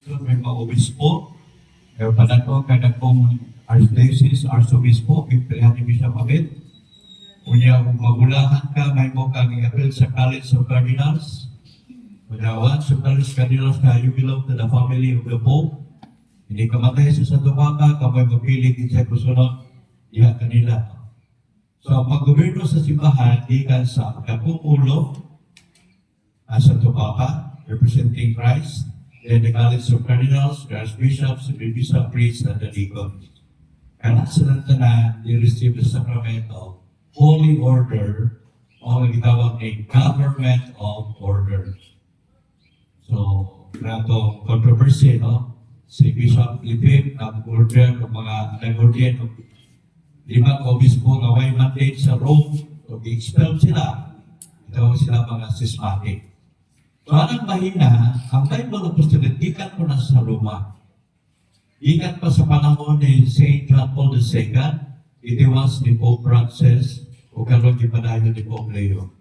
may mga obispo, kaya panato kada kong archdiocese, arsobispo, pipilihan niyo siya mabit. Unya, kung magulahan ka, may mo kang i-appeal sa College of Cardinals. Unawan, sa College of Cardinals ka, you belong to the family of the Pope. Hindi ka matay sa Santo Papa, kamay magpili din sa kusunod, iya kanila. So, ang pag-gobyerno sa simbahan, di ka sa kapong ulo, Santo Papa, representing Christ, then the College of Cardinals, the Archbishops, the Bishop Priests, and the Deacons. Kaya sila tanan, they receive the sacrament of Holy Order, o nagitawag ay Government of Order. So, natong controversy, no? Si Bishop Lipip, nag-order ng mga nag-order ng 5 obispo nga may mandate sa Rome, so i-expel sila. Ito sila mga schismatic. So, anong mahina, ang Bible Apostolate, ikat po na sa Roma. Ikat pa sa panahon ni St. John Paul II, itiwas ni Pope Francis, o karon ipadayon ni Pope Leo.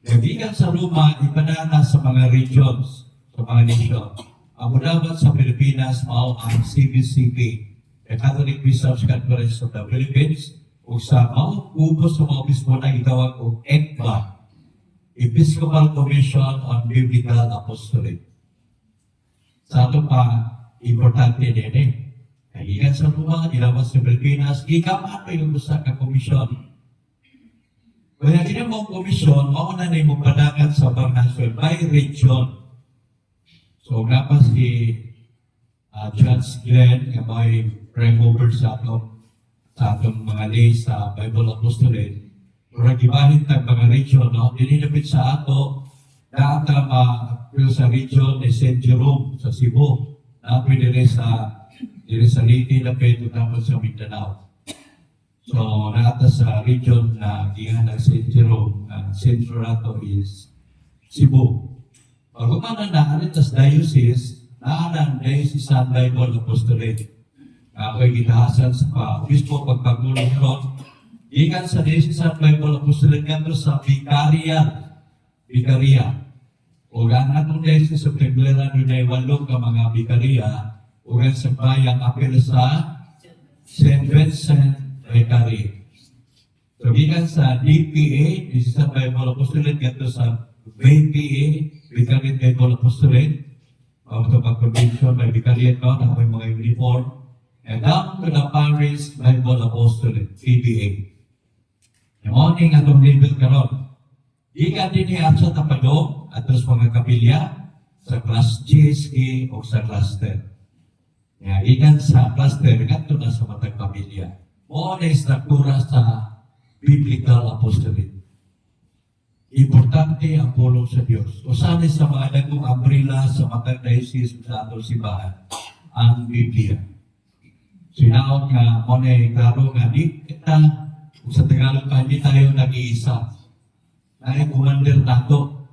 Nag-ikat sa Roma, ipadana sa mga regions, sa mga nation. Ang dapat sa Pilipinas, mao ang CBCP, the Catholic Bishops' Conference of the Philippines, o sa maupubos sa mga obispo na itawag o ECBA, Episcopal Commission on Biblical Apostolate. Sa ito pa, importante din eh. Kailan sa Roma, ilabas sa Pilipinas, ikaman pa yung gusto ka komisyon. Kaya kaya mong komisyon, mauna na yung padagan sa Barnasol by region. So, nga pa si Judge Glenn, may remover sa atong mga days sa Bible Apostolate. Kung gibahin tayong mga region, no? Dininapit sa ato, daata sa region ni St. Jerome sa Cebu. Napoy dire sa Liti, lapit tapos sa Mindanao. So, naata sa region na gihan ng St. Jerome, centro nato is Cebu. Pag umana na aritas diocese, naanan Diocesan Bible Apostolate. Ako'y gitahasan sa obispo pagpagulong ron. Ikan sa Diocesan Bible Apostolate kanto sa Vicaria. O gan atong diocese sa Teglera doon ay 8 ka mga Vicaria, o gan sa bayang apel sa St. Vincent Vicaria. So, ikan sa DPA, Diocesan Bible Apostolate kanto sa VPA, Vicariate Bible Apostolate, ito pag-convention by Vicariate ko, na may mga uniform, and down to the Parish Bible Apostolate, PBA. Yung morning atong label karon. Ikan din niya sa tapadong at sa mga kapilya sa class GSE o sa cluster. Ikan sa cluster, ito na sa matang kapilya. O na struktura sa Biblical Apostolate. Importante ang pulong sa Diyos. O sana sa mga dagong umbrella sa matang diocese sa atong simbahan, ang Biblia. Sinaot nga, mo na klaro nga, di kita, sa Tagalog pa, hindi tayo nag-iisa. Ay, commander nato.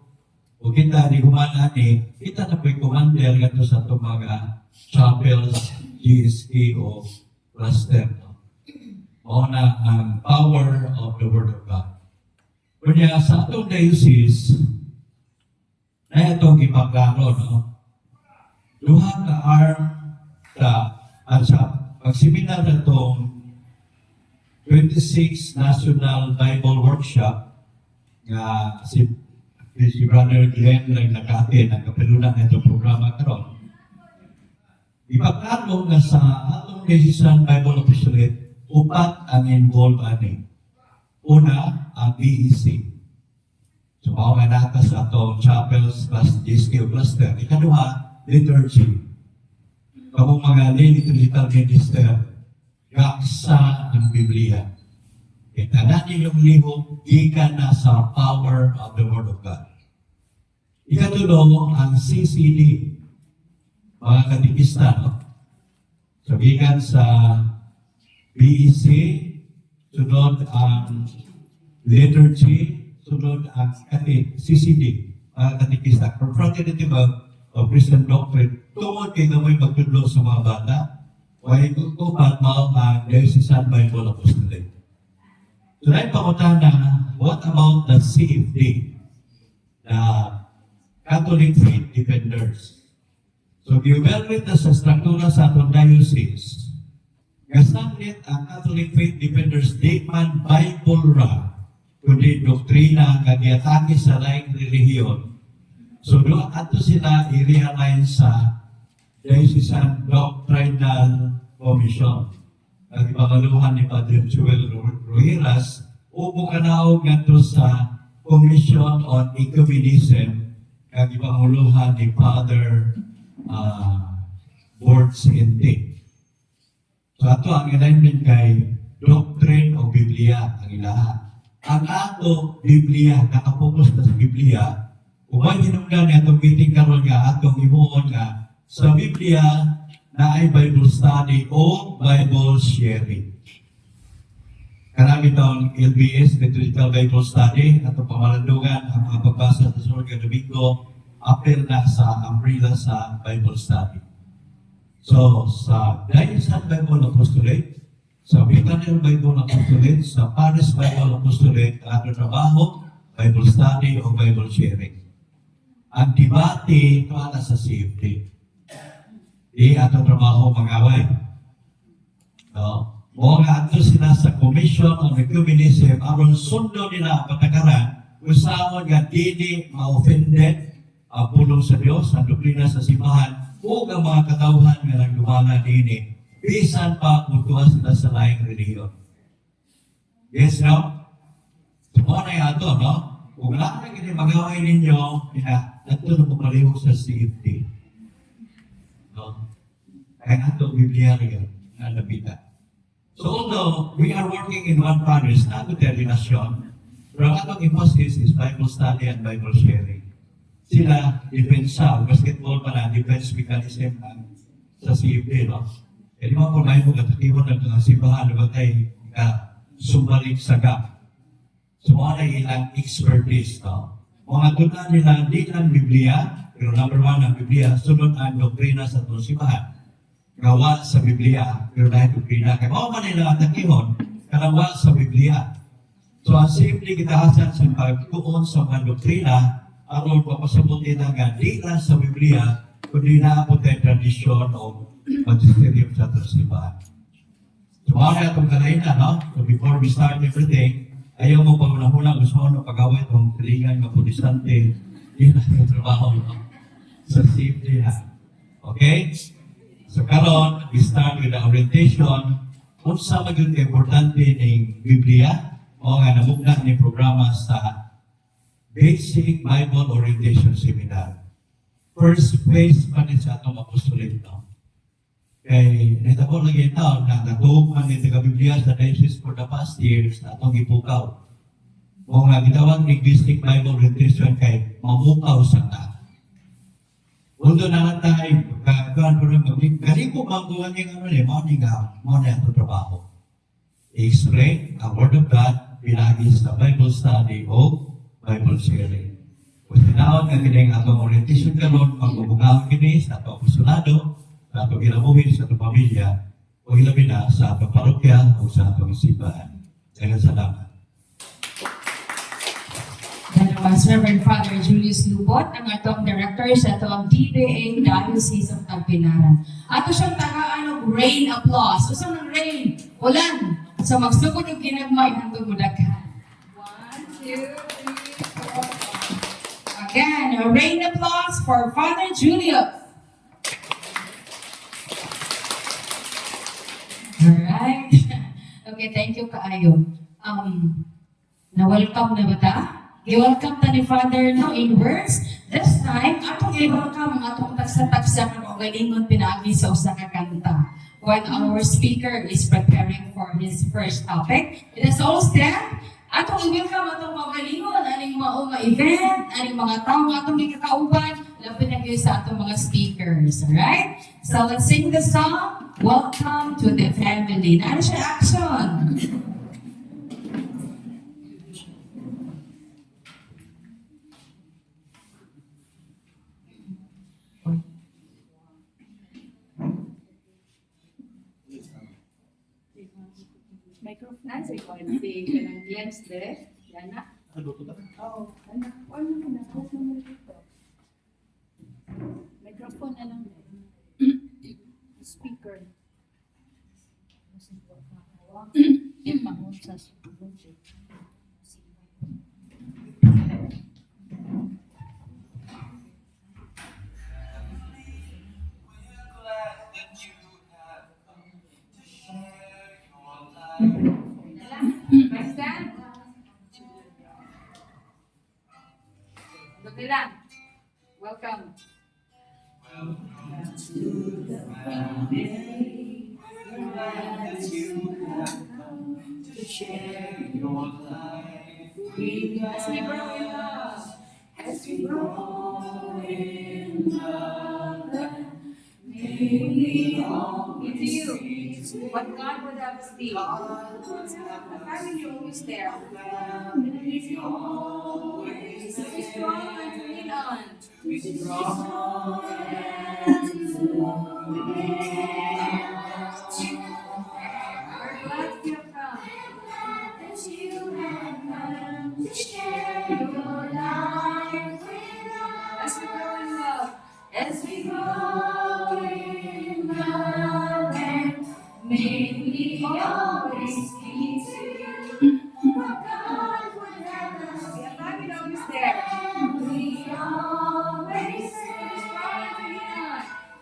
O kita, di kumana kita na po'y commander gato sa itong mga chapels, GSE o cluster. O na ang power of the Word of God. Kanya sa atong diocese, na itong ipaglaro, no? Duha ka arm at sa pagsiminar na itong 26 National Bible Workshop nga si Brother Glenn lang nag-attend ang kapilunan na itong programa karon. Ipaglaro na sa atong Diocesan Bible Apostolate, 4 ang involved ani. Una, ang BEC. So, mga natas sa itong chapels plus GSK cluster. Ikaduha, liturgy. Kapag mga liturgical minister, gaksa ang Biblia. Kita natin yung lihok, ika na sa power of the Word of God. Ikatulong, ang CCD, mga katikista, no? So, ikan sa BEC, sunod ang liturgy, sunod ang CCD, katikista, Confraternity of Christian Doctrine, tungkol kay na may magtudlo sa mga bata, ay kupat mao ang Diocesan Bible Apostolate. So, na ipakutana, what about the CFD, the Catholic Faith Defenders? So, giwelwit na sa struktura sa atong diocese, kasanglit ang Catholic Faith Defenders di man Bible ra, kundi doktrina nga giatake sa laing relihiyon. So, doon ato sila i-realign sa Diocesan Doctrinal Commission. Ang ipangaluhan ni Padre Joel Ruiras, upo kanaog nga to sa Commission on Ecumenism, ang ipanguluhan ni Father Boards Intake. So ato ang alignment kay Doctrine o Biblia ang ilaha. Ang ato Biblia, nakapokus na sa Biblia, kung may hinungdan niya itong meeting karon nga atong imuon nga sa Biblia na ay Bible study o Bible sharing. Karami taong LBS, Liturgical Bible Study, at pamalandungan ang mga pagbasa sa sunod ka Domingo, apel na sa umbrella sa Bible Study. So, sa Diocesan Bible Apostolate, sa Bicanial Bible Apostolate, sa Paris Bible Apostolate, ang trabaho, Bible Study o Bible Sharing. Ang debate, ito na sa safety. Di atong trabaho mag-away. No? O nga ato sila sa Commission on Ecumenism, aron sundo nila ang patakaran, kung saan nga dili ma-offended ang pulong sa Diyos, ang doktrina sa simbahan, o ang mga katawhan nga nagdumala nini, bisan pa mutuwa sila sa laing relihiyon. Yes, no? Sumuna na ato, no? Kung wala na kini mag-away ninyo, ato na pumalihog sa safety. No? Kaya ato Biblia rin, na lapitan. So although we are working in one parish, not to termination, pero ang atong emphasis is Bible study and Bible sharing. Sila, defensa, basketball pa na, defense mechanism sa CFD, no? E di mo kung may mga katiwan ng mga simbahan, na tayo sumbalik sa gap. So mga ilang expertise, no? Mga tunan nila, di lang Biblia, pero number one ang Biblia, sunod ang doktrina sa itong simbahan. Gawa sa Biblia, pero dahil doktrina, kaya mga manila atakihon, kanawa sa Biblia. So ang simple kitahasan sa pagkuon sa mga doktrina, aron papasabutin na nga, di lang sa Biblia, kundi na po tayo tradisyon o magisterium sa simbahan. So mga itong kalainan, no? So before we start everything, ayaw mo pag unang-unang gusto mo na pag-away itong tilingan ng protestante, yun ang trabaho, no? So simple ha. Okay? So karon, we start with the orientation. Kung sa maging importante ng Biblia, o nga namugna ni programa sa Basic Bible Orientation Seminar. First phase pa rin sa atong apostolate, no? Kaya natabo lagi ito na natuog man ni taga-Biblia sa diocese for the past years na atong ipukaw. O nga gitawag ni Basic Bible Orientation kay mamukaw sa ta. Although na tayo, kagawin ko rin, galing ko magawa niya mo na ito trabaho. I-explain ang Word of God, pinagi sa Bible study o Bible sharing. Kung tinawag nga kining atong orientation karon, magbubungaw kini sa atong apostolado, sa atong ilabuhin sa atong pamilya, o ilabi na sa atong parokya o sa atong simbahan. Kaya salamat. Was Reverend Father Julius Lubot, ang atong director sa atong DBA Diocese of Tagbilaran. Ato siyang tagaan og rain applause. Usa ng rain, ulan. So magsugod og ginagmay hangtod mudaghan. 1, 2, 3, 4. Again, a rain applause for Father Julius. Alright. Okay, thank you kaayo. Na-welcome na ba ta? I-welcome ta ni Father no in words. This time, atong i-welcome ang atong tagsa-tagsa ng magalingon pinaagi sa usa ka kanta. When our speaker is preparing for his first topic, it is all stand. Atong i-welcome atong magalingon, aning mga event, aning mga tao atong ikakauban, lapit na kayo sa atong mga speakers. Alright? So let's sing the song, Welcome to the Family. Ano siya action? Microphone na sa ikaw si kanang lens de yana. Oh, ana. Ano na dito? Microphone na lang. turn. Next stand. Dito lang. Welcome. As we grow in love. As we grow in love. May we all be to you. What God would have us be. A family always there. To be strong and to lean on. To be strong and to lean on. We're glad you have come. That you have come to share your life with us. As we grow in love. As we grow in love, and may we always be to you. What God would have us be. A family always there. We always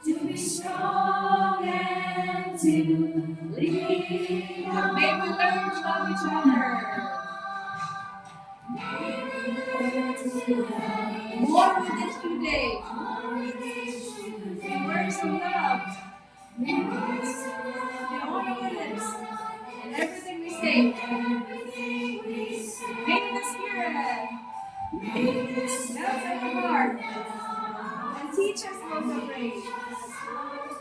to be strong and to lean on. May we learn to love each other. More with this today. The words of love. The honor of lips. And everything we say. May the Spirit melt our heart and teach us how to pray,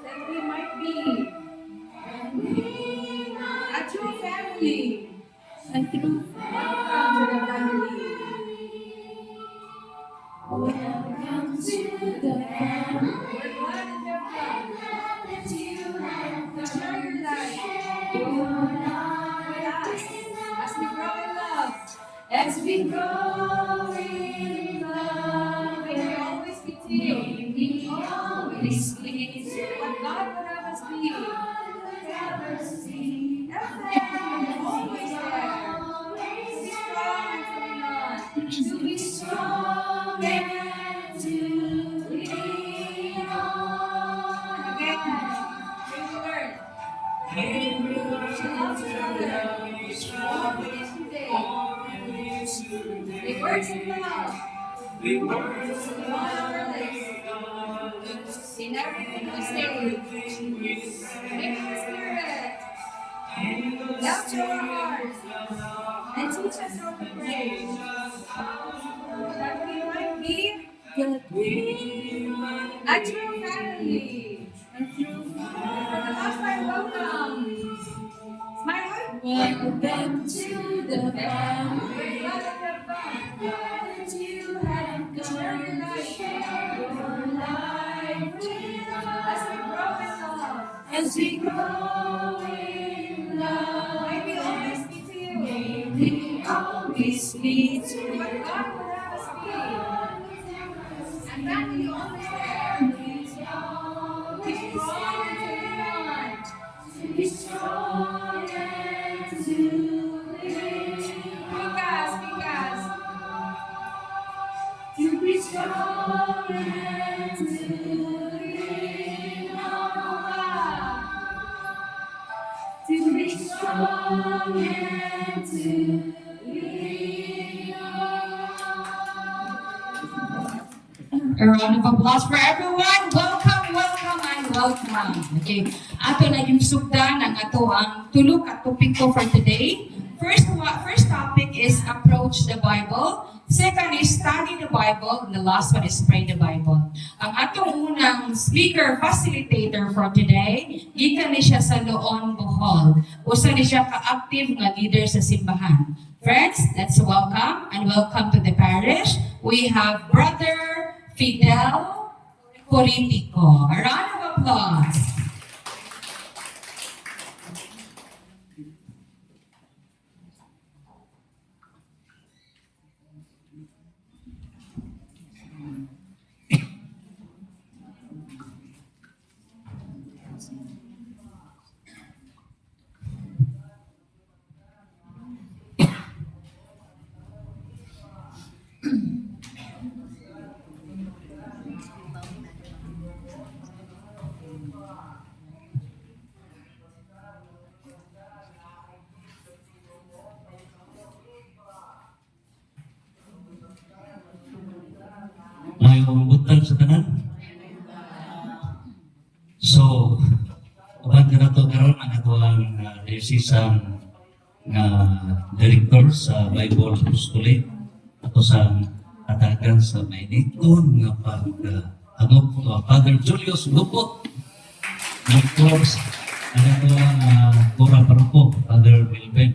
that we might be a true family. Welcome to the family. We're glad that you have come to share your life with us as we grow in love. As we grow in love, may we always be to you. May we always be to what God would have us be. A family always there. To be strong and to lean on. Again, may we learn to love each other. More with this today. The words of love. The honor of lips. In everything we say. May the Spirit melt our hearts and teach us how to pray. That we might be a true family. For the last time, welcome. Smile. Welcome to the family. We're glad that you have come. That you have come. Share your life. Your life with us. As we grow in love. May we always be to you. May we always be to you. What God would have us be. And family always there. To be strong and to live. Because. To be strong and to live. To be strong and to lean on. A round of applause for everyone. Welcome, and welcome. Okay. Ato na yung sugdan ang ato ang tulo ka topic ko for today. First topic is approach the Bible. Second is study the Bible. And the last one is pray the Bible. Ang atong unang speaker facilitator for today, gikan ni siya sa Loon, Bohol. Usa ni siya ka-active nga leader sa simbahan. Friends, let's welcome to the parish. We have Brother Fidel Politico. A round of applause. So, uban na to karon ang atuang diocesan nga director sa Bible Apostolate ato sa atagan sa Mainiton nga Father Julius Lupot. Of course, ano ito ang Pura Paroko, Father Bilben,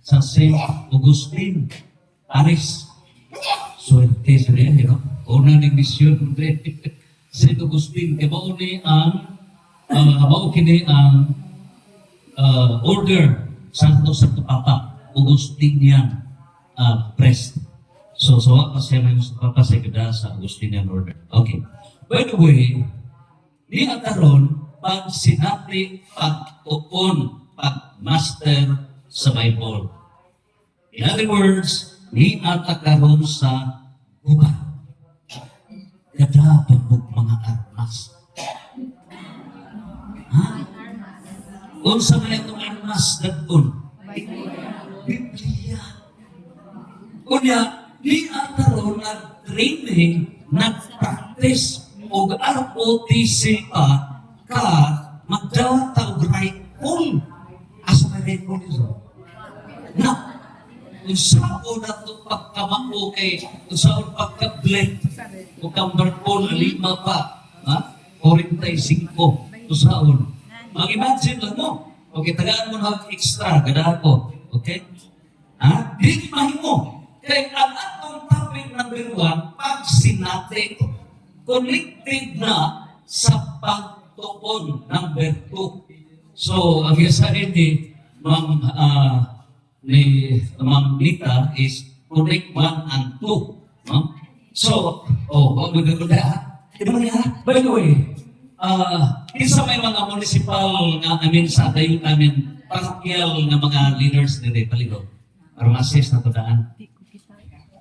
sa St. Augustine, Paris. Swerte sa rin, una ng misyon rin. St. Augustine, kaya mao kini ang order Santo Papa, Augustinian priest. So pa siya may Papa sa kada sa Augustinian order. Okay. By the way, di karon pag sinabi pag-upon, pag-master sa Bible. In other words, ni ata karon sa gubat. Kada pagbuк mga armas. Ha? Unsa man itong armas daton? Biblia. Kunya, di ata ron nag-training, nag-practice, o ROTC pa, ka magdawa ta og rifle asa may rifle iso na usaon na ito pagkamao kay usaon pagka-blend o kambarpol lima pa 45 usaon mag-imagine lang mo okay tagaan mo na extra gada ko okay di mahimo kay ang atong topic number 1 pag sinati connected na sa pagtuon number 2. So, ang isahin ni Ma'am Nita is connect 1 and 2. No? So, magaganda. By the way, isa may mga municipal sa dayon namin parokyal na mga leaders nila palihog. Para ma-assist na tudaan.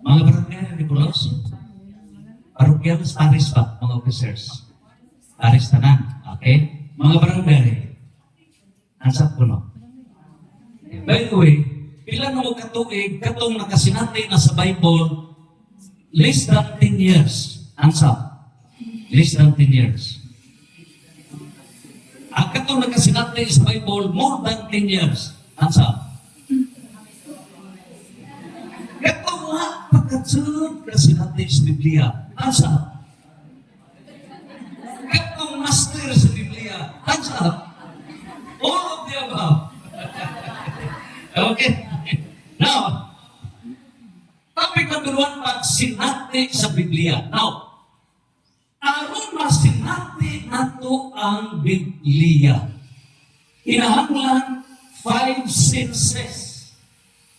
Mga barangay ni Pulos, parokyal sa Paris pa, mga officers. Paris tanan, okay? Mga barangay, ansap ko no. By the way, pila na mo katuig, katong nakasinati na sa Bible, less than 10 years. Ansap. Less than 10 years. Ang katong nakasinati sa Bible, more than 10 years. Ansap. Katong pagkatsunod kasinati sa Biblia. Ansap. Katong master sa Biblia. Ansap. All of the above. Okay. Now, topic number 1, pagsinati sa Biblia. Now, aron masinati nato ang Biblia. Kinahanglan 5 senses.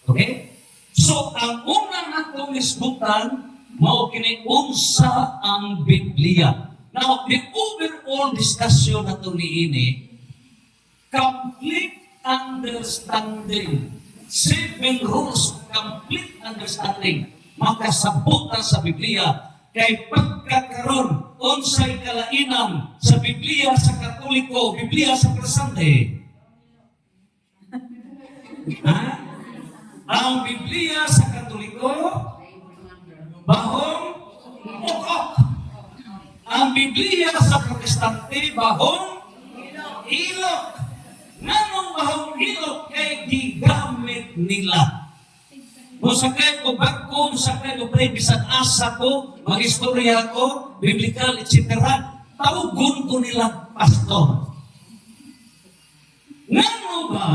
Okay? So, ang unang natong isbutan, mao kini unsa ang Biblia. Now, the overall discussion nato niini, complete understanding. 7 rules of complete understanding. Makasabot sa Biblia kay pagkakaroon unsay kalainan sa Biblia sa Katoliko, Biblia sa Protestante. Ang Biblia sa Katoliko bahong ukok. Ang Biblia sa Protestante bahong ilok. Nanong bahong ilok kay gigamit nila. Musakay ko bagko, musakay ko bisag asa ko, mag-istorya ko, biblical, etc. Tawgon ko nila pastor. Nano ba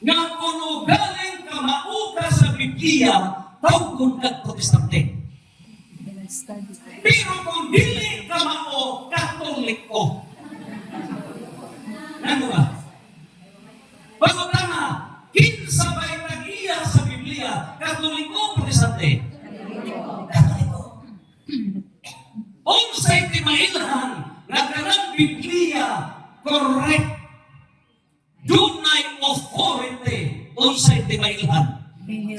nga kung galing ka mauka sa Biblia, tawgon ka Protestante. Pero kung dili ka mao, Katoliko. Nano ba? Bago tama, kinsa ba'y nag-iya sa Biblia, Katoliko o Protestante? Katoliko. Unsay timailhan na kanang Biblia correct. Dunay authority. Unsay timailhan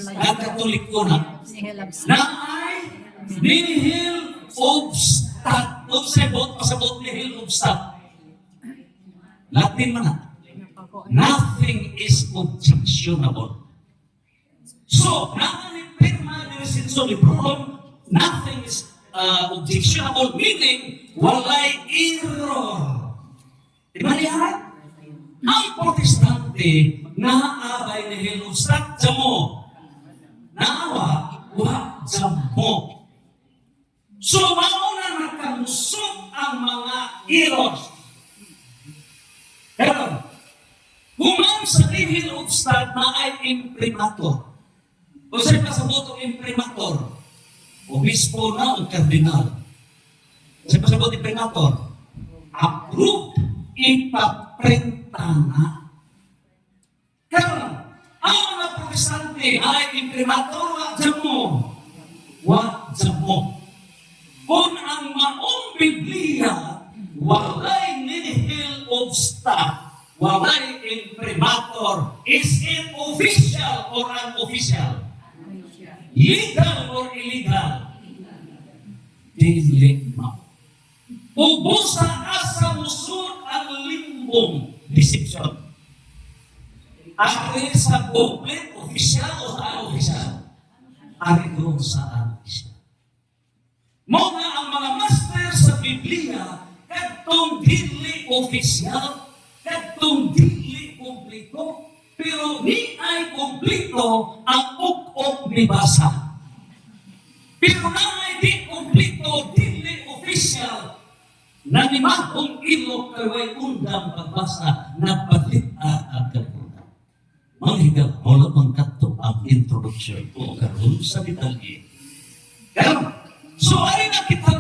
na Katoliko na. Na ay nihil obstat. Unsay bot pasabot nihil obstat. Latin man na. Nothing is objectionable. So, nothing is objectionable, meaning walay error. Kaya, ang protestante, naabay ni Hilusat sa mo. Naawa, wa sa mo. So, mauna nakamusok ang mga heroes. Pero, kung ang sa Hilusat na ay imprimatur, o sa pasabotong imprimatur, obispo na o kardinal, sa pasabot imprimatur, approve, ipaprinta na. Kaya, ang mga protestante ay imprimatur wa mo. Wa mo. Kung ang maong Biblia, walay nihil obsta, walay imprimatur, is it official or unofficial? Legal or illegal? Dili mo. Ubusa asa musod ang limbong deception. Ari sa complete official o unofficial? Ari doon sa unofficial. Mga ang mga master sa Biblia, katong dili official, katong dili kompleto, pero ni ay kompleto ang uk-uk ni basa. Pero na ay di kompleto, dili official, nanimahong ilok kaway undang pagbasa na balita at kapunan. Manghigaw, wala mang kato ang introduction o karoon sa detalye. Kaya, so ay nakita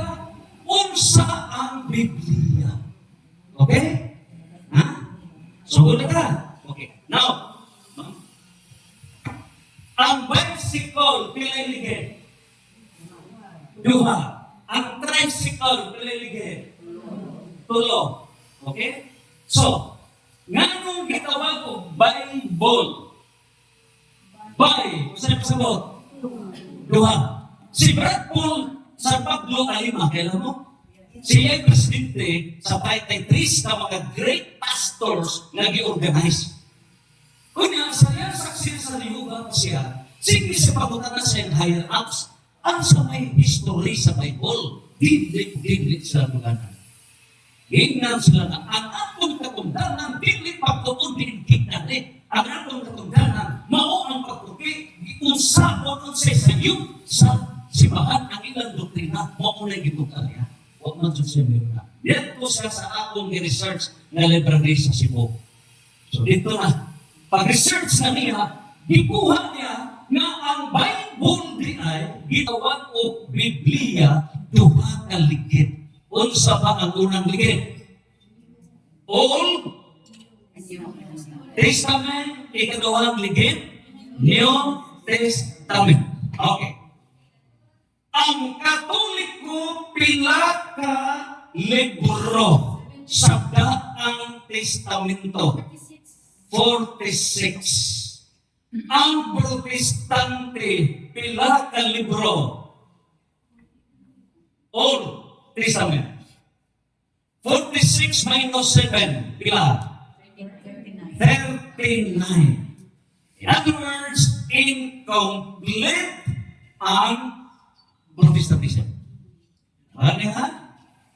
unsa ang Biblia. Okay? Ha? So, ulit ka. Okay. Now, ang bicycle pililigid. Duha. Ang tricycle pililigid. Tulo. Okay? So, nganong gitawag ko Bible? Saan pasabot? Duha. Si Brad Paul sa Pablo Alima, kailan mo? Siya ay presidente sa 53 na mga great pastors na gi-organize. Kunya, saya saksi sa liugan siya, sige sa pagutan na siya higher ups, ang sa may history sa Bible, diblik sa luganan. Hingnan sila na ang atong katundanan, diblik pagtuon din kitali. Ang atong katundanan, mao ang pagtuki, usapon ang sa iyo sa sibahan ang ilang doktrina, mao na gitutalya. Huwag man siya meron na. Dito siya sa akong i-research na library sa Cebu. So dito na, pag-research na niya, gikuha niya na ang Bible di ay gitawag o Biblia duha ka ligid. Unsa ba ang unang ligid? Old Testament, ikadawang ligid, New Testament. Okay. Ang Katoliko pila ka libro sa daang testamento. 46. Ang Protestante pila ka libro. Old Testament. 46 minus 7, pila? 39. In other words, incomplete ang Protestantism. Ano ha?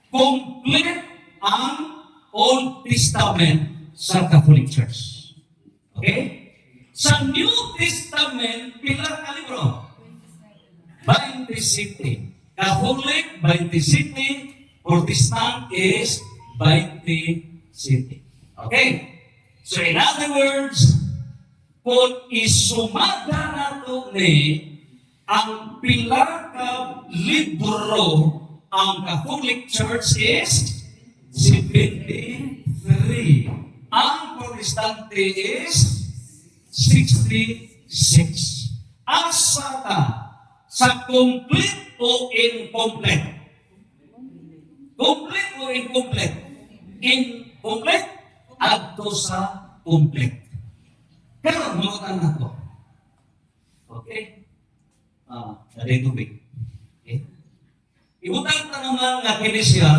Complete ang Old Testament sa Catholic Church. Okay? Sa New Testament, pila ka libro? 27. Catholic, 27. Protestant is 27. Okay? So in other words, kung isumada nato ni ang pila ka libro ang Catholic Church is 73. Ang Protestante is 66. Asa ka sa complete o incomplete? Complete o incomplete? Incomplete adto sa complete. Pero mga na to. Okay? Dari tubig. Okay? Ibutang ta naman nga kini siya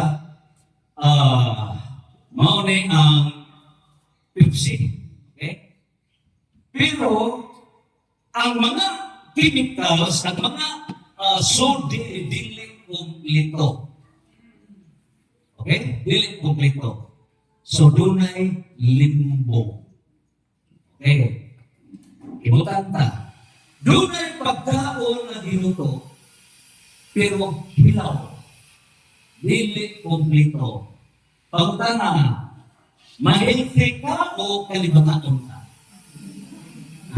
mao ni ang Pepsi. Okay? Pero ang mga chemicals at mga dili kumpleto. Okay? Dili kumpleto. So dunay limbo. Okay. Ibutan ta. Dunay pagkaon na ginuto, pero hilaw. Dili kumplito. Pangutana, mahilti ka o kalibangaon ka?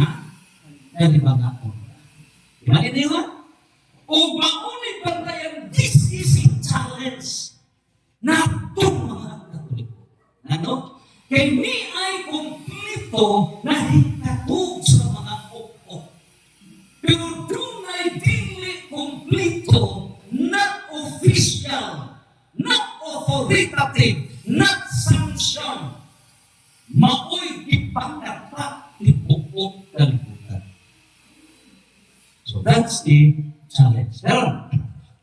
Ha? Kalibangaon ka. Diba iniwan? O maunay pantayan, this is a challenge na itong mga Katoliko. Ano? Kay ni ay kumplito na hitatog sa mga ok-ok. Pero doon ay dili kumplito, not official, not authoritative, not sanction. Maoy ipangkatak ni Pukot Kalibutan. So that's the challenge.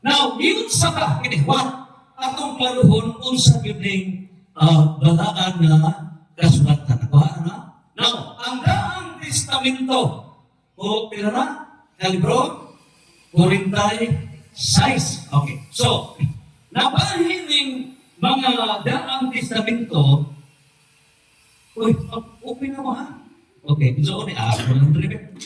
Now, yun sa bakiniwan, atong klaruhon unsa yun ng balaan na kasulatan. Nakuha na? Now, ang daang testamento, o pila na? Kalibro? 46. Okay. So, nabahin ng mga daang testamento, open na mo ha? Okay. So, walang tribet.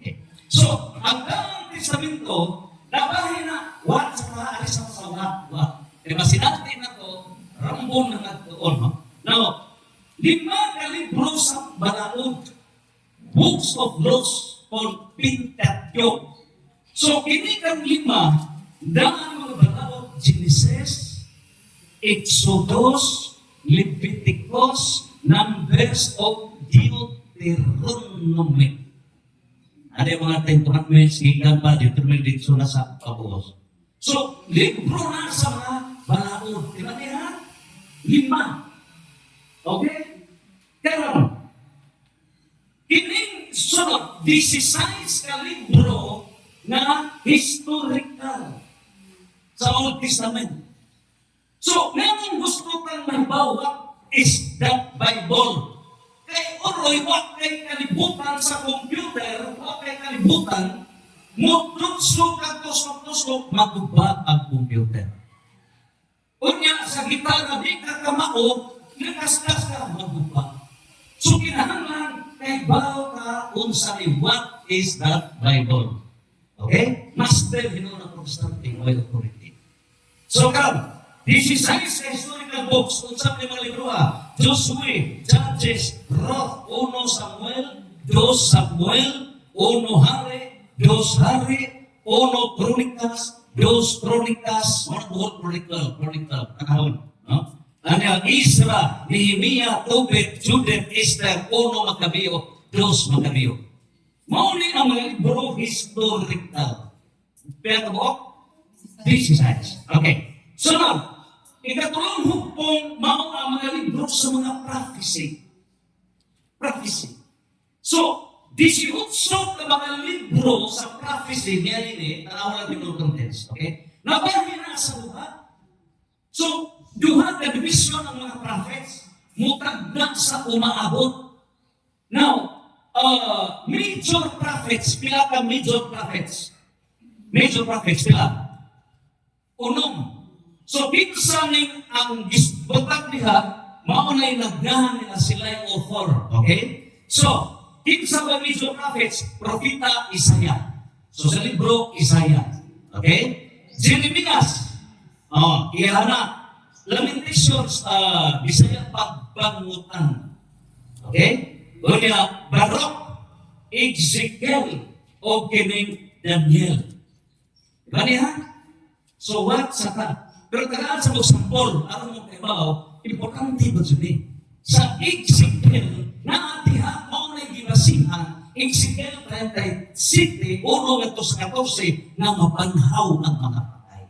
Okay. So, ang daang testamento, nabahin na, what sa mga alis ang sawa? What? Diba sinati na to, rambon na nagtuon. No? Now, 5 ka libro sa balaod, books of laws on Pentateuch. So, kini kang 5, daan mga balaod, Genesis, Exodus, Leviticus, Numbers of Deuteronomy. Ano yung mga 10 commandments, gigan pa, Deuteronomy dito na sa pabuhos. So, libro na sa mga balaod. Diba niya? 5. Okay? Pero, kining sunod, 16 ka libro na historical sa Old Testament. So, ngayon gusto kang mahibawa is that Bible. Kay oroy, wak kay kalibutan sa computer, wak kay kalibutan, mo tutslok at tuslok, magubad ang computer. Unya, sa gitara, di ka kamao, nakaskas ka, magubad. So, kinahanglan, kay baw ka, unsay, what is that Bible? Okay? Master, hinuna Protestante, oil authority. So, come, this is historical books, unsap ni mga libro Joshua, Judges, Ruth, 1 Samuel, 2 Samuel, 1 Hari, 2 Hari, 1 Kronikas, 2 Kronikas, mga buhot Chronicle, tanahon. No? Ano, Isra, Nehemiah, Tobit, Judith, Esther, 1 Makabeo, 2 Makabeo. Mauli ang mga libro historical. Pero mo, this is science. Okay. So now, ikatulong hukpong mao ang mga libro sa mga prophecy. Prophecy. So, 18 ka mga libro sa prophecy niya ini, tanaw lang yung contents. Okay? Nabahin na sa duha. So, duha ka division ng mga prophets, mutag na sa umaabot. Now, major prophets, pila ka major prophets? Major prophets, pila? Unong. So, pinsaning ang gisbutang niya, maunay nagdahan nila sila yung author. Okay? So, kinsa ba major prophets? Propeta Isaiah. So, sa libro, Isaiah. Okay? Jeremias. Iya na. Lamentations, Bisaya pagbangutan. Okay? O niya, Baruch, Ezekiel, o kining Daniel. Diba niya? So, what sa ka? Pero tagaan sa mga sampol, alam mo kayo ba, importante ba dyan sa Ezekiel, na atiha mo na ginasihan, Ezekiel 37, 1 ito sa 14, na mapanhaw ang mga patay.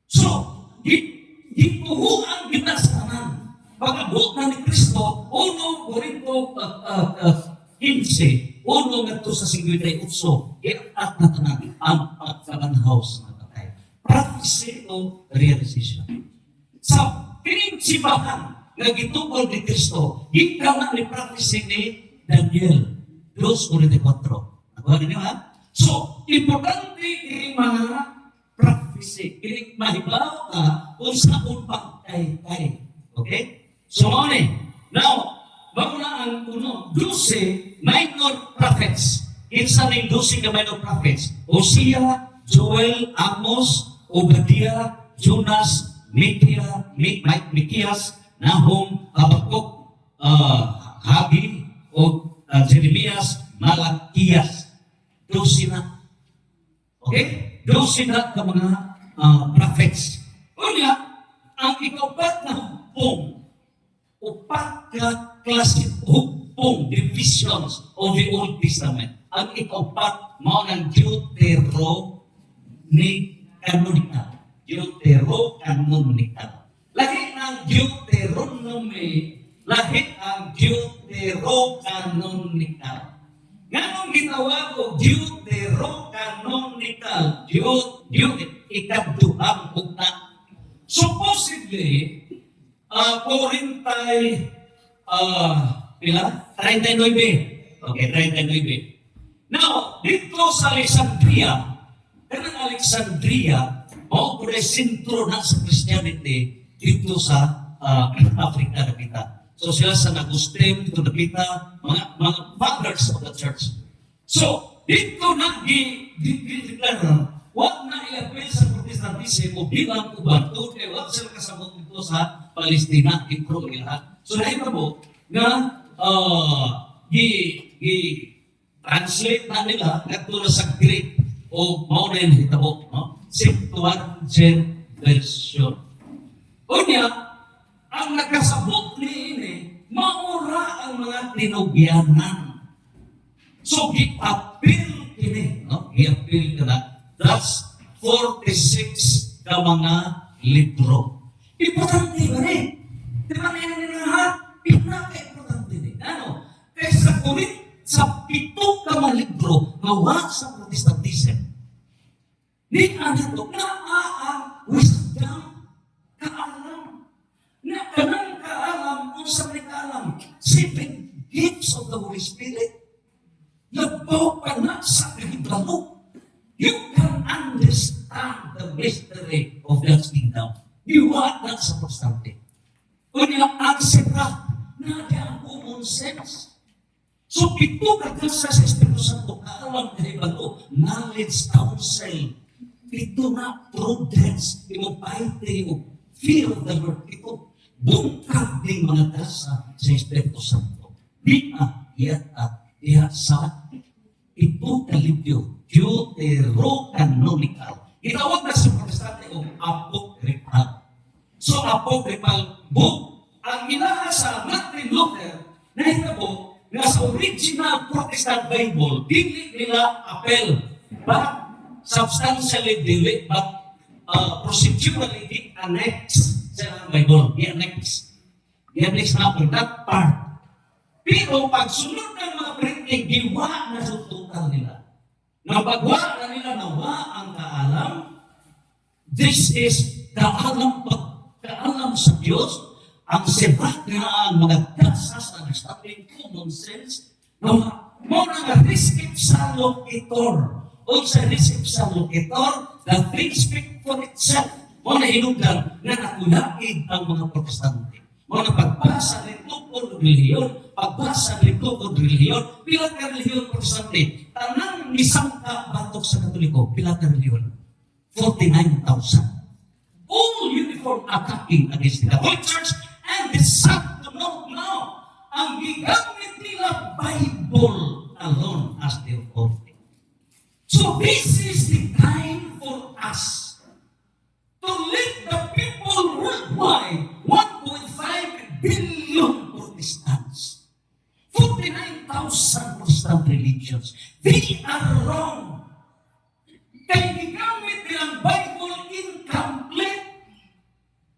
So, gituhuan kita sa kanan. Pag-abot na ni Kristo, 1 Corinto 15, 1 ito sa 58, at na tanan ang pagkabanhaw sa mga patay. Prophecy o realization. Sa prinsipahan na gitungkol ni Kristo, hingga ni prophecy ni Daniel 2:44. Nakuha ninyo ha? So, importante yung mga prophecy. Mahibaw ka kung sa kung pagkay-kay. Okay? So, now, bago na ang 12 minor prophets. Kinsa ning 12 ka minor prophets? Hosea, Joel, Amos, Obadiah, Jonas, Mikias, Nahum, Habakuk, Hagi, o Jeremias, Malakias. 12 na. Okay? 12 na ka mga prophets. Unya, ang ikaupat na hukbong, upat ka klase hukbong, divisions of the Old Testament. Ang ikaupat, mao ng Deuterocanonical. Lahi ng Deuteronomy, lahi ang Deuterocanonical. Nganong gitawag o Deuterocanonical? Ikaduhang bukta. Supposedly, 39. Okay, 39. Now, dito sa Alexandria, kanang Alexandria, mao po na sentro na sa Christianity dito sa Africa na kita. So sila sa Agustin, dito na kita, mga fathers of the church. So, dito na gi-declare, wag na i-appeal sa Protestantism o bilang uban, kaya wag sila kasabot dito sa Palestina, ipro nila. So, nakita mo, na translate na nila nagtula sa Greek o mauna yung hitabo, no? Septuagint version. Unya, ang nagkasabot ni ini, maura ang mga tinugyanan. So, gi-appeal kini, no? Gi-appeal ka na. That's 46 ka mga libro. Importante ba rin? Di ba na yan ha? Pinaka-importante rin. Ano? Kaysa kulit, sa 7 ka mga libro gawa sa Protestantism. Ni ano na ang wisdom, kaalam, na kanang kaalam, o sa kaalam, 7 gifts of the Holy Spirit. Labaw pa na sa kahibalo. You can understand the mystery of God's kingdom. You are not sa Protestante. Kung yung answer na ang common sense. So, ito kagasa sa Espiritu Santo, kaalam kahibalo, knowledge, counsel, ito na prudence, imo paite, imo fear of the Lord, ito bungkag ng mga dasa sa Espiritu Santo. Di iya sa ito kalibyo, Deuterocanonical. Itawag na sa Protestante o apocryphal. So, apocryphal book, ang ilaha sa Martin Luther, nahitabo, nga sa original Protestant Bible, dili nila apel, but substantially dili, but procedurally di annex sa Bible, i-annex. I-annex na po, that part. Pero pag sunod ng mga printing, giwa na sa total nila. Napagwa na nila nawa ang kaalam, this is kaalam sa Diyos, ang sebat na ang mga dasas na nagsabi common sense na mo nga receive sa locator o sa receive sa locator the things speak for itself mo na hinugdan na nakulaig ang mga Protestante mo na pagbasa nito o reliyon pagbasa nito o reliyon pila ka reliyon Protestante tanang nisangka batok sa Katoliko pila ka reliyon 49,000 all uniform attacking against the whole church and the Son to know now. Ang gigamit nila Bible alone as their authority. So this is the time for us to lead the people worldwide, 1.5 billion Protestants, 49,000 Protestant religions. They are wrong. Kaya gigamit nilang Bible incomplete.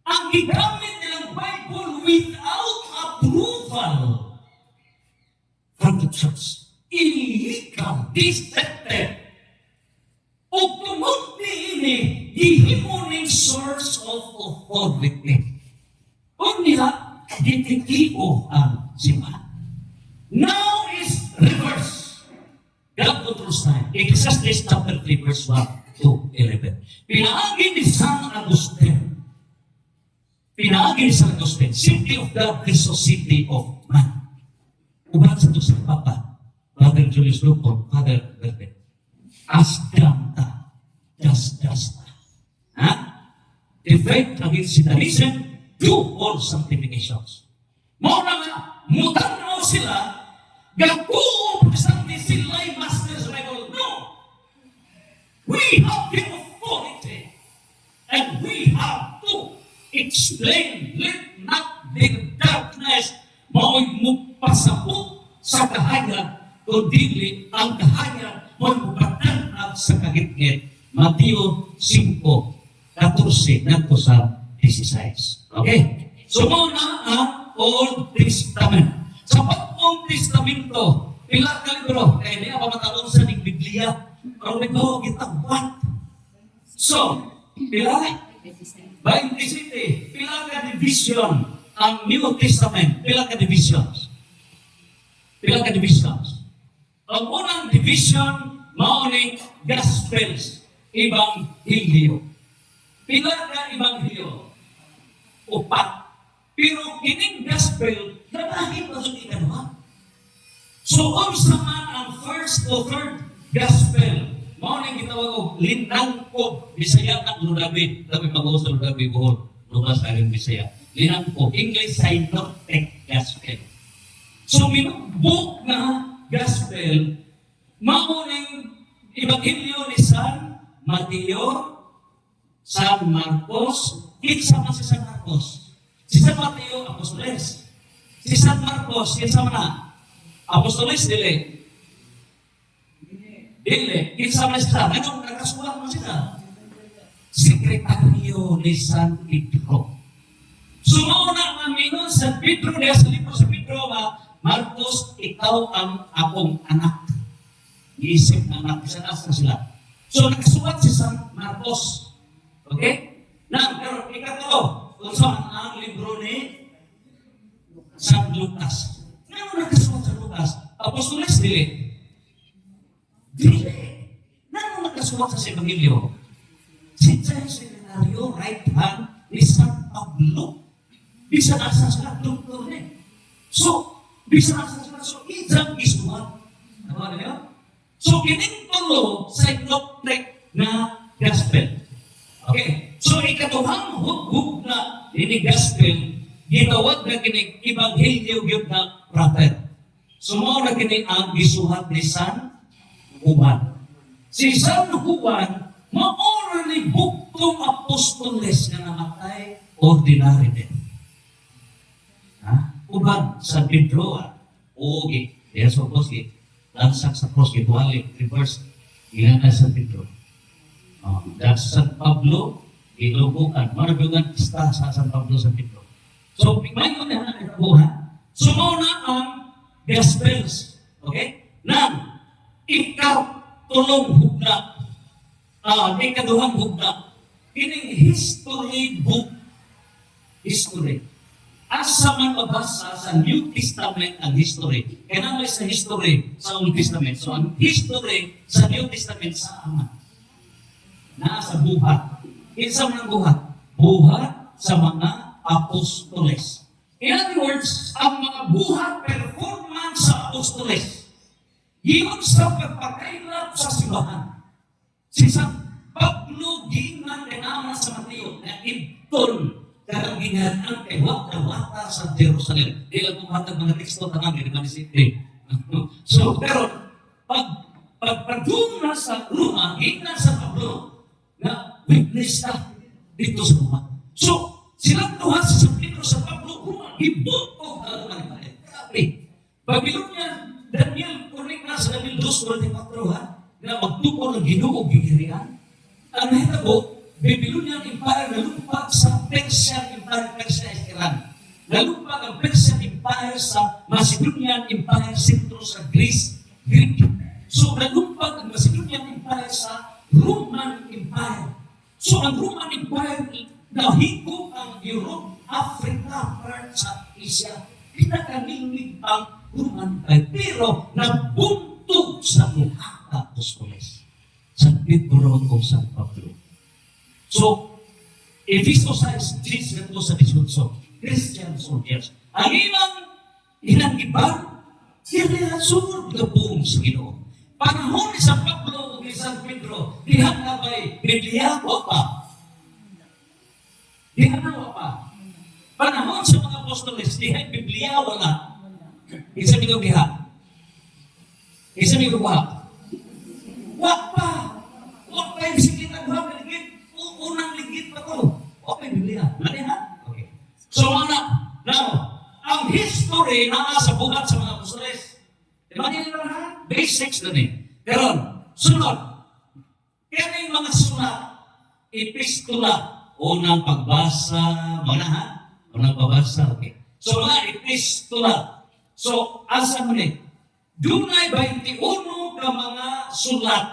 Ang gigamit nilang Bible without approval from the church. Illegal, deceptive. O tungod ini, gihimo ning source of authority. O niya, dititibo ang simbahan. Now is reverse. God controls time. Ecclesiastes chapter 3 verse 1 to 11. Pinaagi ni San Agustin pinaagi sa gospel, city of God versus city of man. Uban sa sa Papa, Father Julius Lupo, Father Verde, asdam ta, just ta. Ha? Defect against Satanism, do all sanctifications. Mo na nga, mutan mo sila, gagawin protestante sila'y masters of Bible. No! We have the authority and we have to explain. Let not the darkness mao'y mupasabot sa kahayag, kundi ang kahayag mao'y mupatanag sa kagitgit. Mateo 5:14 nagto sa 16. Okay? So muna ang Old Testament. Sa Bagong Testamento, pila ka libro, kaya niya pamatalong sa ning Biblia, pero may bawa gitagwan. So, pila? 27. Pila ka division ang New Testament? Pila ka divisions? Pila ka divisions? Ang unang division, maoning Gospels, Ebanghelyo. Pila ka Ebanghelyo? 4. Pero kining Gospel, nabahid pa sa ikaduha. So, kung man ang first o third Gospel, maoning gitawag og linangkob, Bisaya at Ludabi. Dapat mag-uos sa Ludabi, Bohol. Lumas aling Bisaya. Linangkob. English Synoptic Gospel. So, minubok na Gospel, maoning Ebanghelyo ni San Mateo, San Marcos, kinsa man si San Marcos. Si San Mateo, Apostoles. Si San Marcos, kinsa man na? Apostoles, dili. Dili. Kinsa man sila? Anong nakasulat mo sila? Sekretaryo ni San Pedro. Sumauna ang minun sa Pedro, dahil sa libro sa Pedro, Marcos, ikaw ang akong anak. Iisip na anak, isa na sila. So, nakasulat si San Marcos. Okay? Pero ikatlo, kung saan ang libro ni San Lucas. Ano nakasulat sa Lucas? Apostoles, dili. Dili. Ano nakasulat sa Evangelyo? Si Secretario, right hand, ni San Pablo. Bisa nasa sila, doktor niya. So, bisa nasa sila, so, isang isulat. Ano ba niyo? So, kining tulo sa synoptic na gospel. Okay? So, ikatuhang hug na ini gospel, gitawag na kining Ebanghelyo gyud na prophet. So, mao na kining ang gisuhat ni San Juan. Si San Juan, maura ni buktong apostoles na namatay ordinary death. Uban sa Pedro, okay, yes, of course, lansak sa cross, gituali, reverse, ilan na sa Pedro. Dahil sa San Pablo, ilubukan, marabugan ista sa San Pablo sa Pedro. So, may mga buha. So, muna ang Gospels, okay? Nang, ikaw, tulong hugna, ikaduhang hugna, kining history book, history. Asa man mabasa sa New Testament ang history. Kaya naman sa history sa Old Testament. So, ang history sa New Testament sa Ama. Nasa buhat. Isa man ang buhat. Buhat sa mga apostoles. In other words, ang mga buhat performance sa apostoles. Yun sa pagpakailap sa simbahan. Si San Pablo gingan naman sa Mateo na ibton karangingan ang kewat-kewata sa Jerusalem. Di lang kumatag mga teksto na namin, di City. So, pero, pagpadung na sa Roma, gingan sa Pablo, na witness na dito sa Roma. So, silang tuhan sa San Pedro sa Pablo, Roma, ibuto na Roma ni Grabe. Babylonia, Daniel, kunik na sa Daniel 2:44, na magtupo ng Ginoo gigirian. Ang nahitabo, Babylonian Empire nalumpag sa Persian Empire, Persia is Iran. Nalumpag ang Persian Empire sa Macedonian Empire, sentro sa Greece, Greek. So, nalumpag ang Macedonian Empire sa Roman Empire. So, ang Roman Empire, nahigop ang Europe, Africa, part sa Asia. Pinakaningig ang Roman Empire. Pero, nabuntog sa mga apostoles. San Pedro o San Pablo. So, i-visualize Jesus nga sa 18. Christian soldiers. Ang ilang iba, sila sunod na buong sa Ginoo. Panahon ni San Pablo o ni San Pedro, dihan na ba'y Biblia o pa? Dihan na o pa? Panahon sa mga apostoles, dihan Biblia wala. Isa mi diha. Isa mi wa. Wa pa. Wa pa yung sige nagwa ligid. Unang ligid pa to. Okay, Biblia. Mali ha? Okay. So now, ang history na sa buhat sa mga apostoles. Diba nila ha? Basics na ni. Pero, sunod. Kaya yung mga sulat, epistula, unang pagbasa, mga ha? Unang pagbasa, okay. So, mga epistula. So, asa mo ni? Dunay 21 ka mga sulat.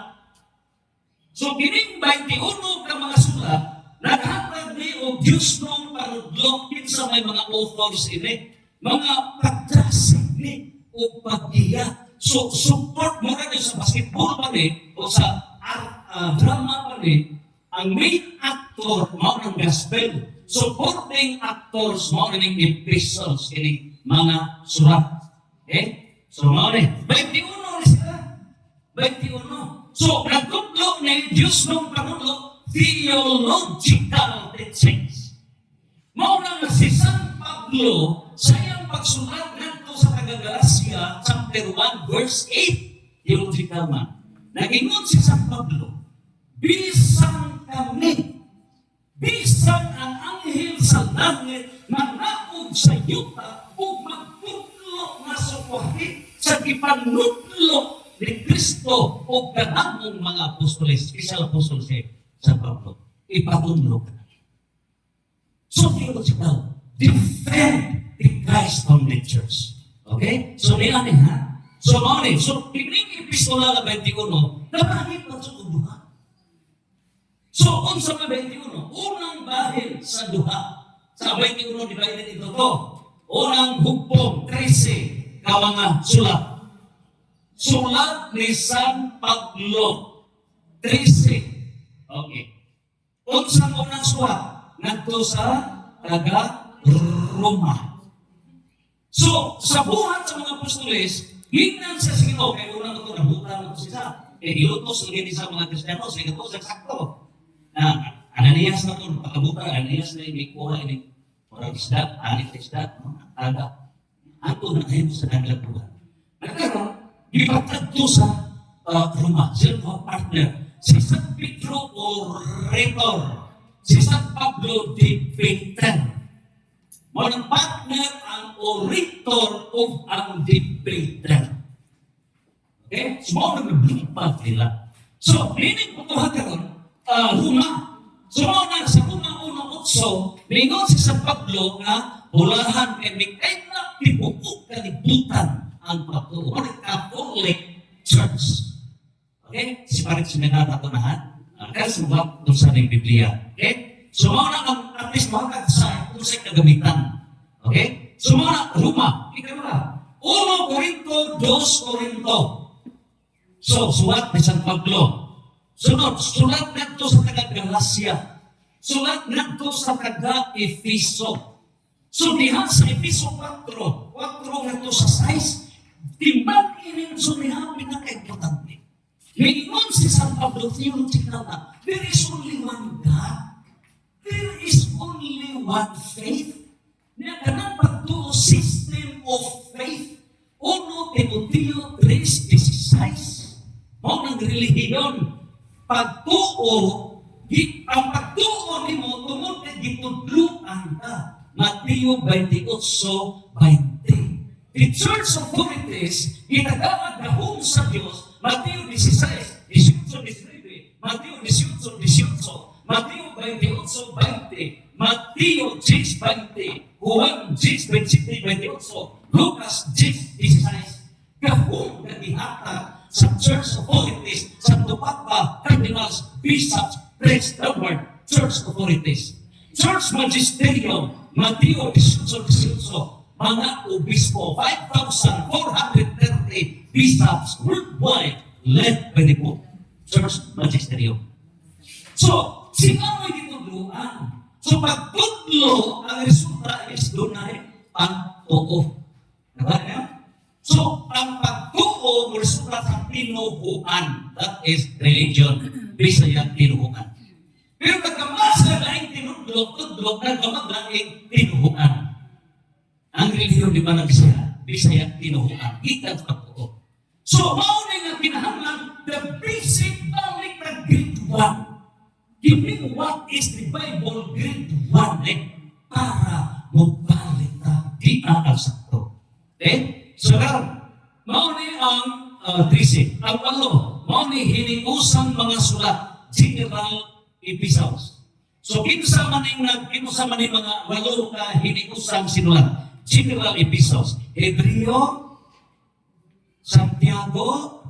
So, kining 21 ka mga sulat, naghatag ni o Diyos nung parudlok sa may mga authors ini, mga pagdasig ni o pag-iya. So, support mo rin sa basketball pa ni, o sa drama pa ni, ang main actor mo ng gospel. Supporting actors mo rin ng epistles, ini mga sulat. Okay? So, mo rin. 21 na sila. 21. So, nagtutlo na yung Diyos nung panutlo, theological teachings. Mauna nga si San Pablo sa iyang pagsulat nito sa Taga-Galacia, chapter 1, verse 8, theological man. Nagingon si San Pablo, bisang kami, bisang ang anghel sa langit, manaog sa yuta, o magtutlo na sukuhit sa kipanutlo ni Kristo o ganamong mga apostoles, isang apostol si San Pablo, ipatunlo ka. So, theological, defend the Christ from the church. Okay? So, niyan ha? So, mali. So, kining epistola na 21, nabahid pa sa duha. So, kung sa 21, unang bahid sa duha. Sa 21, divided ito to. Unang hugpong, 13, mga sulat. Sulat ni San Pablo, 13. Okay. Kung sa unang sulat, nagto sa taga-Roma. So, sa buhat sa mga apostoles, hinan sa Ginoo kay unang ito nabutan ito siya. Ilutos lagi sa mga Kristiyano, sa ito sa sakto. Ananias na ito, pagkabutan, Ananias na yung kuha ini. Orang isdat, anit isdat, taga. Ato na kayo sa kanilang buhat. Nagkaroon, ipatagto sa Roma, sila partner. Si San Pedro Orator, si San Pablo de Peter. Manang partner ang orator o ang debater. Okay? So, mga naglipag nila. So, meaning po ito hagkaroon, Roma. So, mga sa Roma 1:8, mingon si San Pablo na bulahan kay Mikay na pipupok kalibutan ang patuon ng Catholic Church. Okay? Si Parit Simenada ito na kaya sumabak doon sa Biblia. Okay? So, mga ang at least mga sa kung sa'y kagamitan. Okay? So, mga Roma, ikaw na. 1 Corinto, 2 Corinto. So, sulat ni San Pablo. Sunod, sulat nito sa taga-Galacia. Sulat nito sa taga-Efeso. So, dihan sa Efeso 4 nito sa 6, timbang inin sumihan pinaka-importante. Ngayon si San Pablo, theological na, there is only one God. There is only one faith. Niya kanang pagtuo system of faith. 1 Timoteo 3:16. Mao nang relihiyon. Pagtuo, ang pagtuo nimo tungod kay gitudloan ka. Mateo 28:20. The church authorities gitagaad gahom sa Dios. Mateo 16:19, Mateo 18:18, Mateo 28:20, Mateo 10:20, Juan 10:27-28, Lucas 10:16. Gahom na gihatag sa church authorities, sa Papa, cardinals, bishops, priests, the word, church authorities. Church magisterium, Mateo 18:18, mga obispo, 5,430 bishops worldwide led by the Pope. Church magisterium. So, sila may gituluan. So pagtudlo, ang resulta is dunay pagtuo. Diba niya? So, ang pagtuo mo resulta sa tinuhuan. That is religion. Bisaya tinuhuan. Pero nagkamasa na yung tinudlo, nagkamag na yung tinuhuan. Ang religion di ba na Bisaya tinuhuan. Ikat pagtuo. So, mauna nga kinahanglan the basic balik na grade 1. Give me what is the Bible grade 1 para magbalik na di sakto. Okay? So, mauni ang 13. Ang 8, mauni hiniusang mga sulat, general epistles. So, kinsa man yung mga 8 ka hiniusang sinulat, general epistles. Hebreo, Santiago,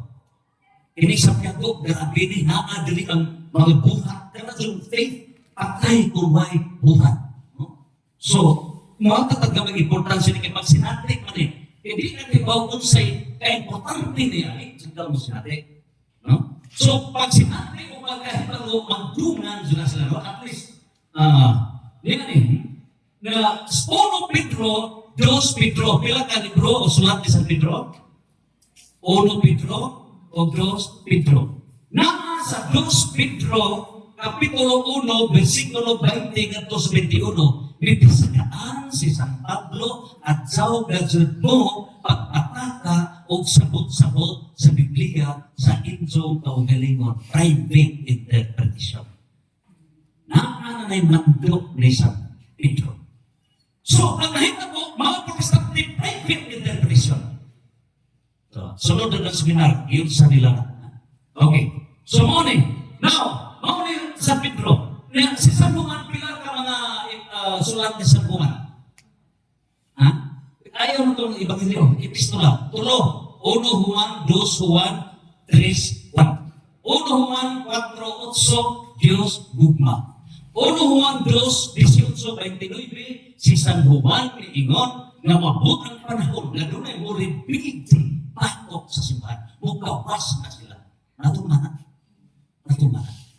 ini Santiago, grabe ni diri ang mga buhat. Kaya yung faith, patay kung may buhat. No? So, mga tatagam ang importansya ni kay magsinatrik man hindi na tibaw kung sa'y ka-importante niya, sanda mo sinatrik. No? So, pag sinatrik o magkahipalo, magdungan sila, no? At least, na 1 Pedro, 2 Pedro, pila ka libro o sulat ni San Pedro? 1 Pedro o 2 Pedro. Naa sa 2 Pedro, Kapitulo 1, versikulo 20 at 21, bibisagaan si San Pablo at sa gazud mo pag-ataka o sabot-sabot sa Biblia sa inyong kaugalingon, private interpretation. Naa na mandok ni San Pedro. So, ang nahita po, mga protestante, private interpretation. So, sunod na seminar, yun sa nila. Okay. So, now, sa Pedro, si San Juan, pila ka mga sulat ni San Juan? Ha? Ayaw mo itong ibangilyo, epistola. 1 Juan, 2 Juan, 3 Juan. 1 Juan, 4, 8, Diyos gugma. 1 Juan 2, 18, 29, si San Juan niingon na mabot ang panahon na doon ay mo rebuild pakot sa simbahan. Mugawas na sila. Natumahan.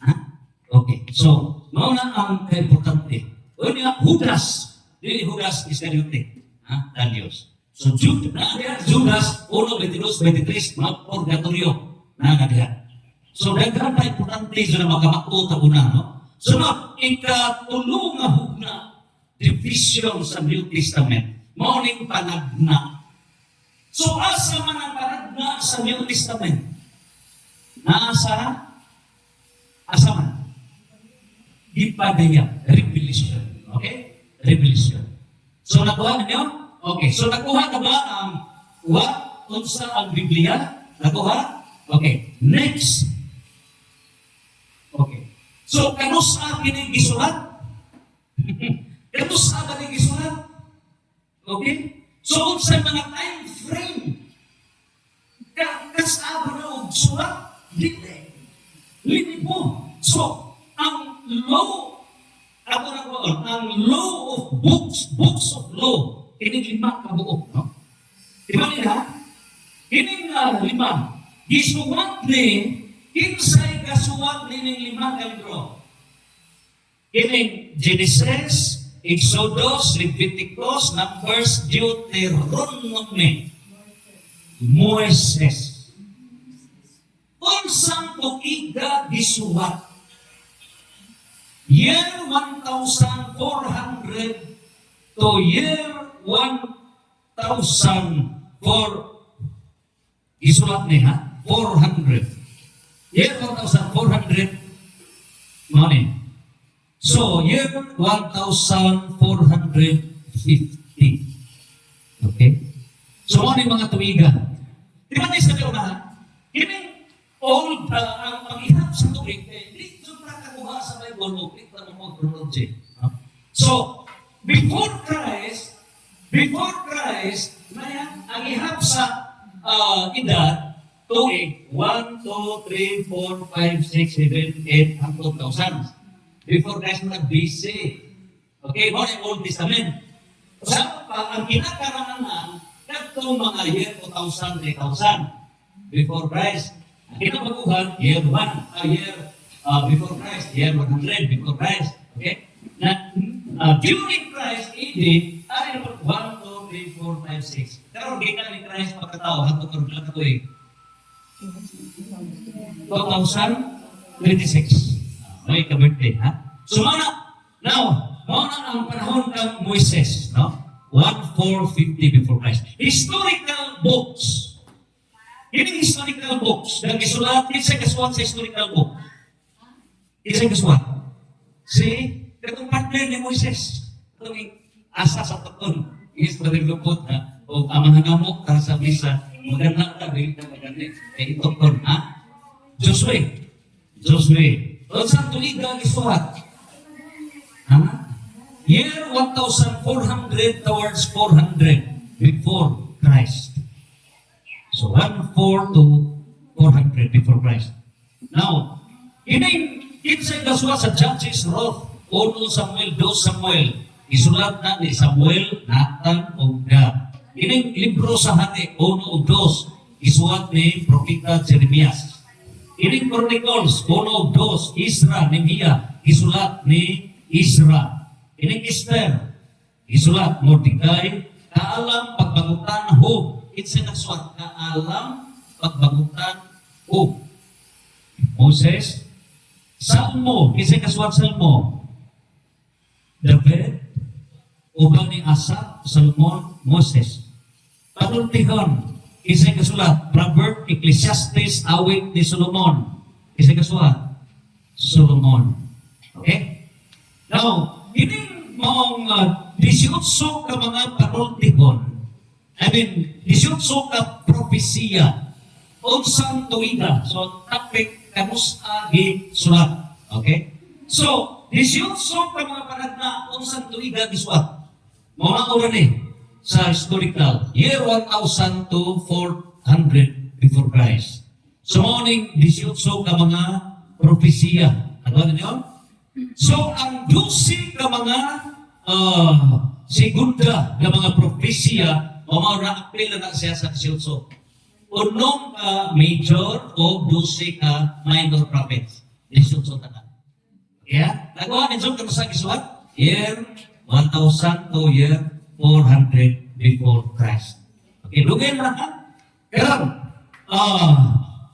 Ha? Okay. So, mauna ang importante. O niya, Judas. Dili Judas Iscariote. Ha? Dan Diyos. So, Judas, 1, 22, 23, mga purgatorio. Nakakadihan. So, daghan pa importante sa magamako ta una, no? So, ikatulong nga hugna division sa New Testament. Mauning panagna. So, asa man ang panagna sa New Testament? Asa man? Ipadaya. Revelation. Okay? Revelation. So, nakuha ninyo? Okay. So, nakuha na ba ang unsa ang Biblia? Nakuha? Okay. Next. Okay. So, kanusa kining gisulat? Kanusa ba kining gisulat? Okay? So, unsa mga time frame? Kasaba na og sulat? Lini po. So, ang law of books of law, kining 5 kabuok, no? Diba nila? Kining 5, gisuwat ni, kinsay kasuwat ni ng 5 ka libro. Kining Genesis, Exodus, Leviticus, Numbers, Deuteronomy, Moises. Unsang tuiga gisuwat? Year 1,400 to year 1,004 isulat niya, 400. Year 1,400 money. So, year 1,450. Okay? So, ano yung mga tuwiga? Di ba tayo sabi unahan? Hindi all ang ihap sa tuwig, hindi ito nakakuha sa Bible mo, ito ang mga chronology. So, before Christ, na yan, ang ihap sa edad, tuwig, 1, 2, 3, 4, 5, 6, 7, 8, hanggang 1,000. Before Christ na BC. Okay, mo yung Old Testament. So, ang kinakaranganan, katong mga year 2,000, 3,000. Before Christ. Ang kinabaguhan, year 1, year before Christ, year 100, before Christ. Okay? na during Christ AD, ari na po 1, 2, 3, 4, 5, 6. Pero di na ni Christ pagkatao hangtod karon pila ka tuig? 2026. May ka-birthday, ha? So, now, ang panahon ng Moises, no? 1450 before Christ. Historical books. Ini historical books. Nang isulat, isa kasulat sa historical book. Isa kasulat. Katong partner ni Moises. Katong asa sa taon. History lupot, ha? O amahan mo, para sa misa, maganda ka, rin ka maganda. Ito kon, ha? Joshua. O saan tuligang isulat? Ha? Year 1,400 towards 400 before Christ. So 1,400 to 400 before Christ. Now, insay kasulat sa Judges, Ruth, 1 Samuel, 2 Samuel. Isulat na ni Samuel, Nathan, o Gad. Ining libro sa hati, 1 o 2, isulat ni Propeta Jeremias. Ining Chronicles, 1 o 2, Isra, Nehemiah, isulat ni Isra. Ining Esther, isulat Mordecai, kaalam pagbangutan ho. It's nagsulat, kaalam pagbangutan ho. Moses, Salmo, kisay kasulat Salmo. David, uban ni Asap, Salmon, Moses. Panultihon, kisay kasulat, Proverb, Ecclesiastes, awit ni Solomon. Kisay kasulat, Solomon. Okay? Now, ini mong 18 ka mga panultihon, 18 ka propesiya, unsang tuiga. So, topic, kamusta gi sulat. Okay? So, 18 ka mga panagna, unsang tuiga gi sulat. Mga oras ni, sa historical, year 1,000 to 400 before Christ. So, morning, 18 ka mga propesiya. Ano niyo? So, ang 12 ka mga segunda na mga propesiya, mamaura-apil na siya sa 18. Unong ka major o 12 ka minor prophets. 18 na. Yeah? Nagawa ni John sa isulat? Year 1,000 to year 400 before Christ. Okay, lugay na ha? Pero,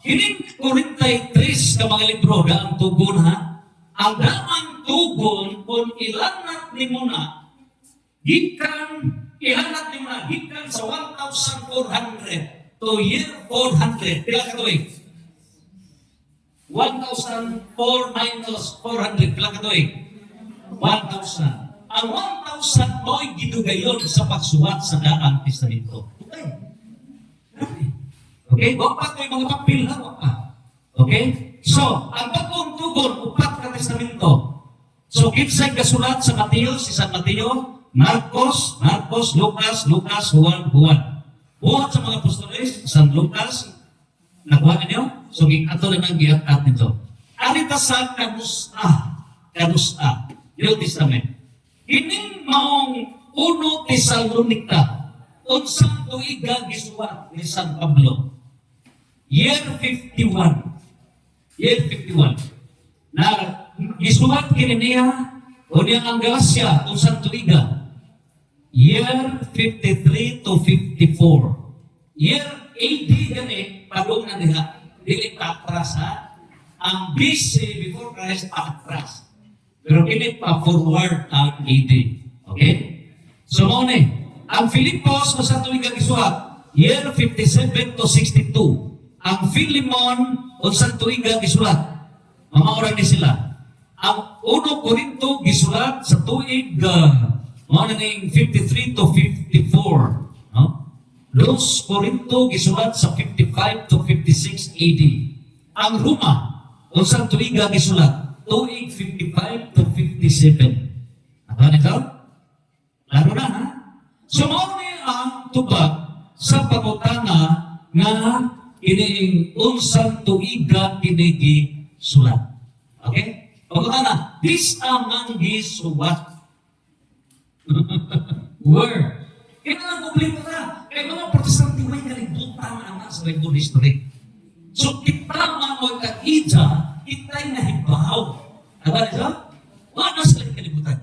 ining 43 ka mga libro na ang tugon ha? Ang damang tugon kung ilanat ni mo na, ilanat ni mo na, gikan sa 1,400 to year 400. Pila ka tuig? 1,004 minus 400. Pila ka tuig? 1,000. Ang 1,000 mo'y gidugayon sa pagsuwat sa daang testamento. Okay? Wag pa ito yung mga papel na, wag pa. Okay? So, ang bagong tugon, 4 ka testamento. So, kinsay kasulat sa Mateo, si San Mateo, Marcos, Lucas, Juan. Buhat sa mga apostoles, San Lucas, nakuha ninyo? So, ato na nang giat-at nito. Arita sa kamusta, New Testament. Ining maong 1 Tesalonica, unsang tuiga gisuwat ni San Pablo. Year 51. Na gisuwat kini niya o niyang ang Galacia, unsang tuiga. Year 53 to 54. Year 80 gani, palong na niya. Dili pa atras ha. Ang BC before Christ pa atras. Pero kini pa forward ang AD. Okay? So mo ni, ang Filipos o sa tuwing gisulat, year 57 to 62. Ang Philemon o sa tuwing gisulat, mamaura ni sila. Ang 1 Corinto gisulat sa tuig mga nanging 53 to 54. No? 2 Corinto gisulat sa 55 to 56 AD. Ang Roma o sa tuig gisulat, tuig 55 to 57. Ano nito? Laro na, ha? So, mauni ang tubag sa pangutana nga iniing unsang tuiga kinigi sulat. Okay? Pangutana, this amang gisulat. Word. Kaya nga problema na. Kaya mga protestante may kalibutan na sa Bible history. So, kita mga kakita, kita'y nahibaw. Ano ito? Wala sa kalibutan.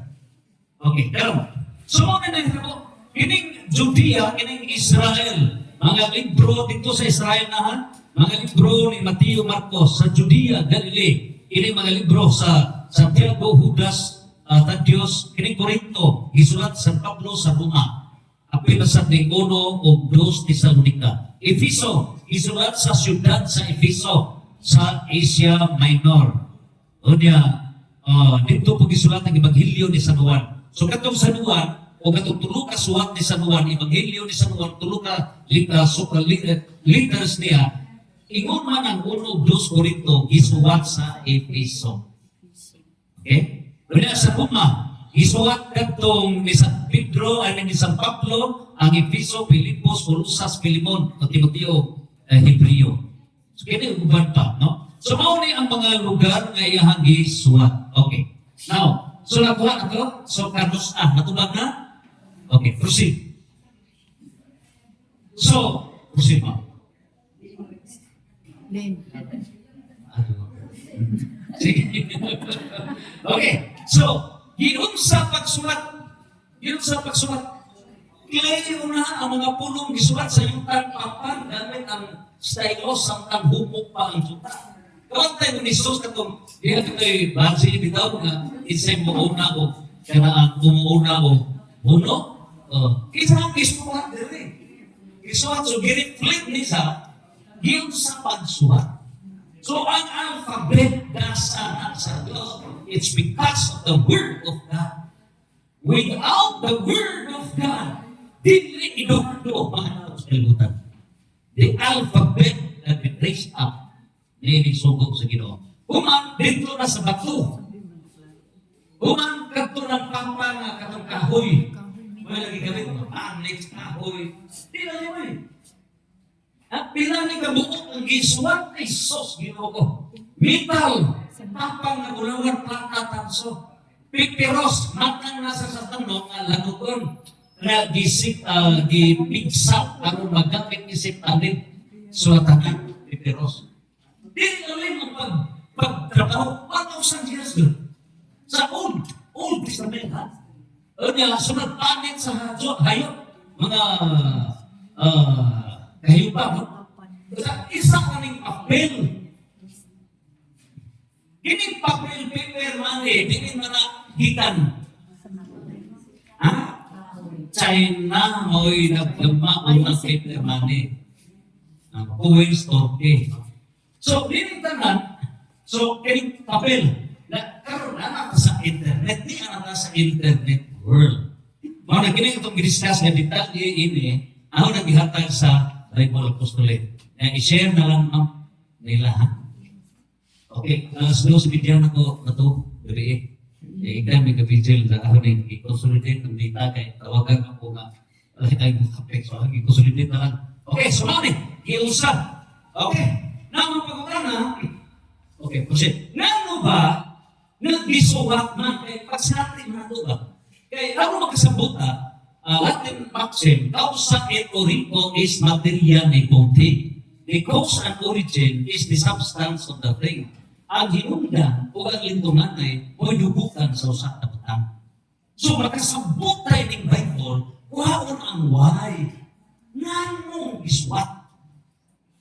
Okay, karon. So mo na nahitabo, kining Judea, kining Israel, mga libro dito sa Israel na ha, mga libro ni Mateo, Marcos sa Judea, Galilee, kining mga libro sa Santiago, Judas, Tadios, kining Corinto, gisulat San Pablo sa Roma, apil sa ni 1 o 2 Tesalonika. Efeso, gisulat sa siyudad sa Efeso sa Asia Minor. O niya, dito po gisulat ang Ebanghelyo ni San Juan. So katong San Juan, o katong tulo ka suwat ni San Juan, Ebanghelyo ni San Juan, tulo ka letters niya, ingon man ang 1 2 Corinto, gisuwat sa Efeso. Okay? Kaya sa Roma, gisuwat katong ni San Pedro, ni San Pablo, ang Efeso, Filipos, Colosas, Filemon, Timoteo, Hebreo. So kaya uban pa, no? So mao ni ang mga lugar nga iyang gisuwat. Okay. Now, so nakuha na to? So kanos natubag na? Okay, proceed. So, proceed mo. Sige. Okay, so, yun sa pagsulat, kaya na ang mga pulong gisulat sa yutan papan gamit ang stylos ang tanghupok pa ang yutan. Kawag tayo ni Jesus katong diya kay basi bitaw nga isay mo una ko kana ang umuuna ko uno kita ang gisulat dire gisulat so gi-reflect ni sa giyon sa pagsulat. So ang alphabet nasa Diyos, it's because of the Word of God. Without the Word of God, dili idugdo mga kalibutan. The alphabet that we trace up nilisugod sa Ginoo. Human dito na sa bato. Human kadto ng pampa nga katong kahoy. Wala lagi gamit mga panix, kahoy. Di na naman. At pila ni kabuok ang gisuwat ni Sos Ginoo ko. Metal, tapang na gulawan plata tanso. Pipiros, matang nasa sa tanong nga lanuton na gipigsa aron magamit isip anin suwatan pipiros. Di rin ang pagtrabaho 1,000 years ago. Sa Old Testament ha. O niya, sunod panit sa hayop, mga kahiyupa, no? Sa isa kaning papel. Kining papel, paper, money, dinin mo na gitan. Ha? China, mo'y nagdama o ng paper money. Coins, okay. So, dining tanan, so, kining papel, karon na sa internet, di na sa internet world. Mga nakinig itong i-discuss nga detalye ini, ako naghihatag sa Bible Apostolate. I-share na lang nila, ha? Okay, slow sa bidyan ako na ito, gabi ikaw may kabidyan na ako na i-consolidate ng data kay tawagan ako nga tayo mga kapit. So, i-consolidate na lang. Okay, so mali, i-usap. Okay, naman pag-utan na, okay, proceed. Nano ba, nag-isuwat man, kaya pagsatin na ito ba? Kaya ako magkasabuta, Latin maxim, causa et origo is materia negote. The cause and origin is the substance of the thing. Ang hinungdan o ang lintungan ay dugukan sa usak na butang. So makasabot tayo ng Bible, waon ang why. Nanong iswat.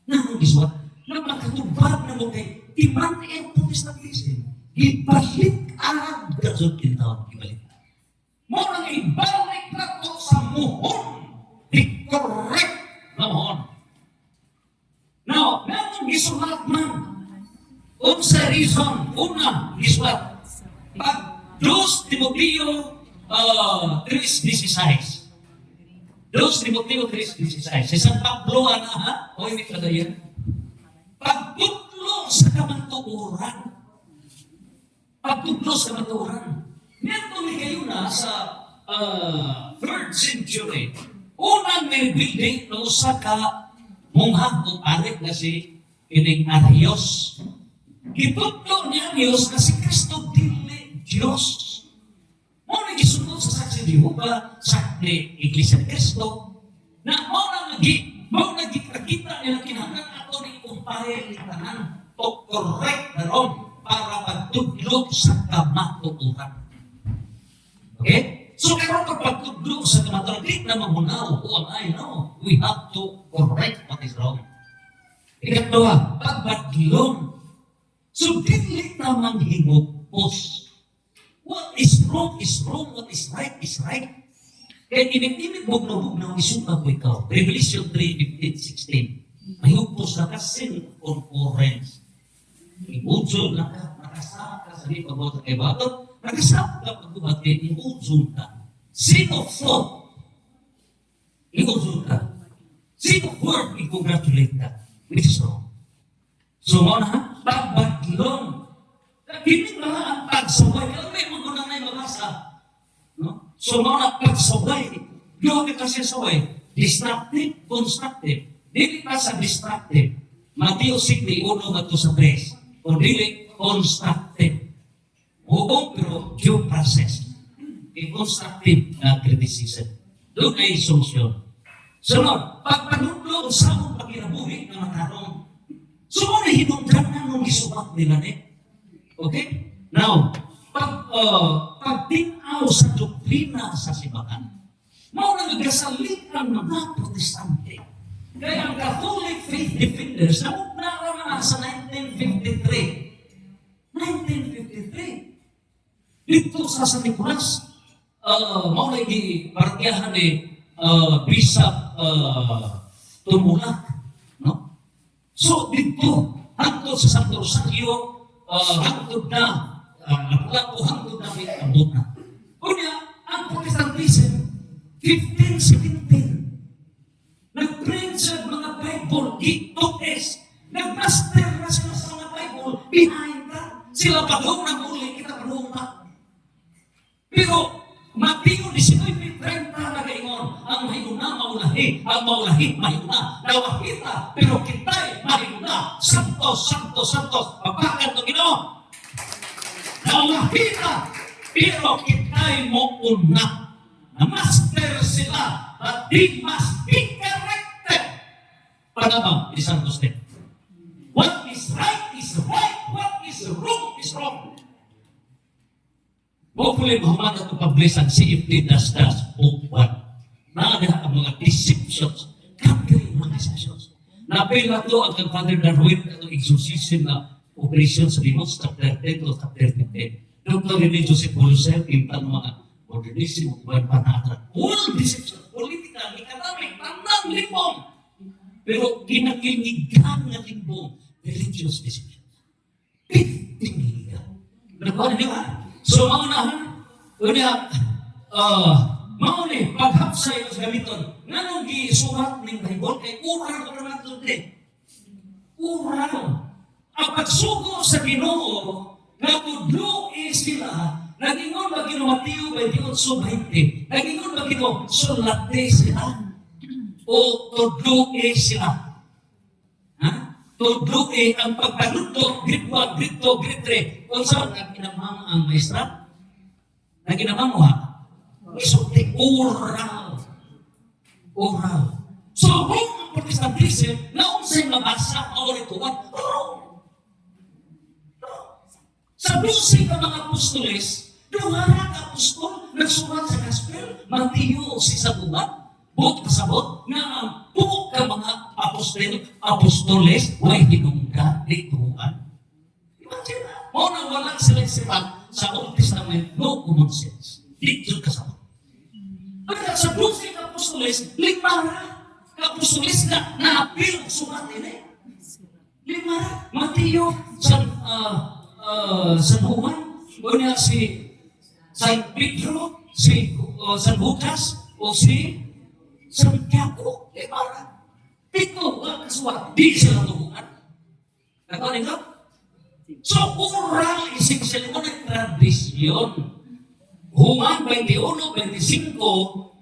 Nanong iswat. Na makatubag na mo kay iman ang putis na pisin. Ibalik ang gasot kintawan. Ibalik. Mo nang ibalik na to sa muhon. Di correct na muhon. Now, nanong isulat man. Unsa reason, una, isulat. Pag 2 Timoteo 3:16. 2 Timoteo 3:16. Si San Pablo, ha? O hindi ka yan? Pagtutlo sa kamantuuran. Pagtutlo sa kamantuuran. Meron may kayo na sa 3rd century. Unang may building na usa ka munghang o arik na si ining Arios. Gitutlo niya Diyos na si Kristo dili Diyos. Mo na gisunod sa saksi ni Jehovah, sa Iglesia ni Kristo, na mo na nagkikita nila kinahanglan ato ni kumpahe ni tanan o correct na ron para magtudlo sa kamatuturan. Okay? So karon pagtudlo sa kamataran, di na mamunaw o ang ay, no? We have to correct what is wrong. Ikatlo, pagbadlong. So dili na manghimupos. What is wrong is wrong, what is right is right. Kaya init-init bugnaw-bugnaw, isuka ko ikaw. Revelation 3:15-16. Mahupos na ka sin on orange. Ibudzol na ka, nakasaka sa di pagbuhat kay bato, nakasaka ka pagbuhat kay ibudzol ka. Sin of thought, ibudzol ka. Sin of word, i-congratulate ka. Which is wrong. So, mga na, pagbadlong. Hindi na ang pagsaway. Kaya may mga na yung mabasa. No? So, mga pagsaway. Grabe kasi saway. Destructive, constructive. Dili pa sa destructive. Matthew 6, uno nga to sa 3. O dili, constructive. Oo, pero due process. Constructive na criticism. Doon ay solusyon. Sunod, pagpanudlo sa mong pagkinabuhi na matarong. So, muna hinungdanan nung isubat nila Okay? Now, pagtinaw sa doktrina sa simbahan, mao nagasalit ang mga protestante. Kaya ang Catholic Faith Defenders, namugna naman sa 1953. 1953. Dito sa San Nicolas, mao na parokyahan ni Bishop Tumulak. No? So, dito, hangtod sa Santo Rosario, hangtod na, hangtod na may abot na. Kunya, ang Protestantism, 1517, nag-print sa mga Bible, gitokes, nag-master na sila sa mga Bible, behind ka. Sila pagong na muli, kita pagong ka. Pero, Mateo 19:30 na kaingon, ang mahiguna maulahi, ang maulahi mahiguna, nawahita, pero kita'y mahiguna, santos, santos, santos, papakan to Ginoo. Nawahita, pero kita'y mo una, na master sila, but they must be corrected. Panabang, di santos din. What is right is right, what is wrong is wrong. Hopefully, mahuman na ito publish ang CFD _1. Naagad ang mga deceptions. Kagay mga deceptions. Napila ito ang Father Darwin at exorcism na operation sa Limos, chapter 10 to chapter 15. Dr. Rene Joseph Bolusel, impan mga modernism, buwan panatran. All deception, political, economic, tandang limbong. Pero kinakinigan na limbong, religious deception. 15 miligan. Nagkawan niyo ha? So, maunahan, mauni, paghapsay sa gamiton, nga nung gisuhat ng Bible, kay ural ko naman ito din. Ural. Ang pagsugo sa Ginoo, nga tudlo sila, nagingon ba Ginoo Mateo 28:20, nagingon ba Ginoo sulate sila, o tudlo sila. Ha? Tudlo ang pagpanuto, grade 1, grade 2, grade 3. Kung saan naginamang ang maestra? Naginamang mo ha? Isulti, oral. Oral. So, kung ang Protestantism, naunsay mabasa, maurituan, wrong. Sa 12 ka mga apostoles, duhara ka apostol, nagsulat sa gospel, Mateo si Sabuat, buot kasabot, nga buok ka mga apostoles, way hinungga, dituan. Imagine na, mo na walang silang sipat sa Old Testament, no common sense. Dito kasabot. Pagkat sa 12 ka apostoles, 5 ka apostoles na naapil sulat nila. 5, Mateo, San Juan, o niya si San Pedro, si San Lucas, o si Santiago, para. Pito, ang kasuwa, di sila tubuhan. Nagkawan ito? So, oral, essentially mo ng tradisyon. Human 21-25,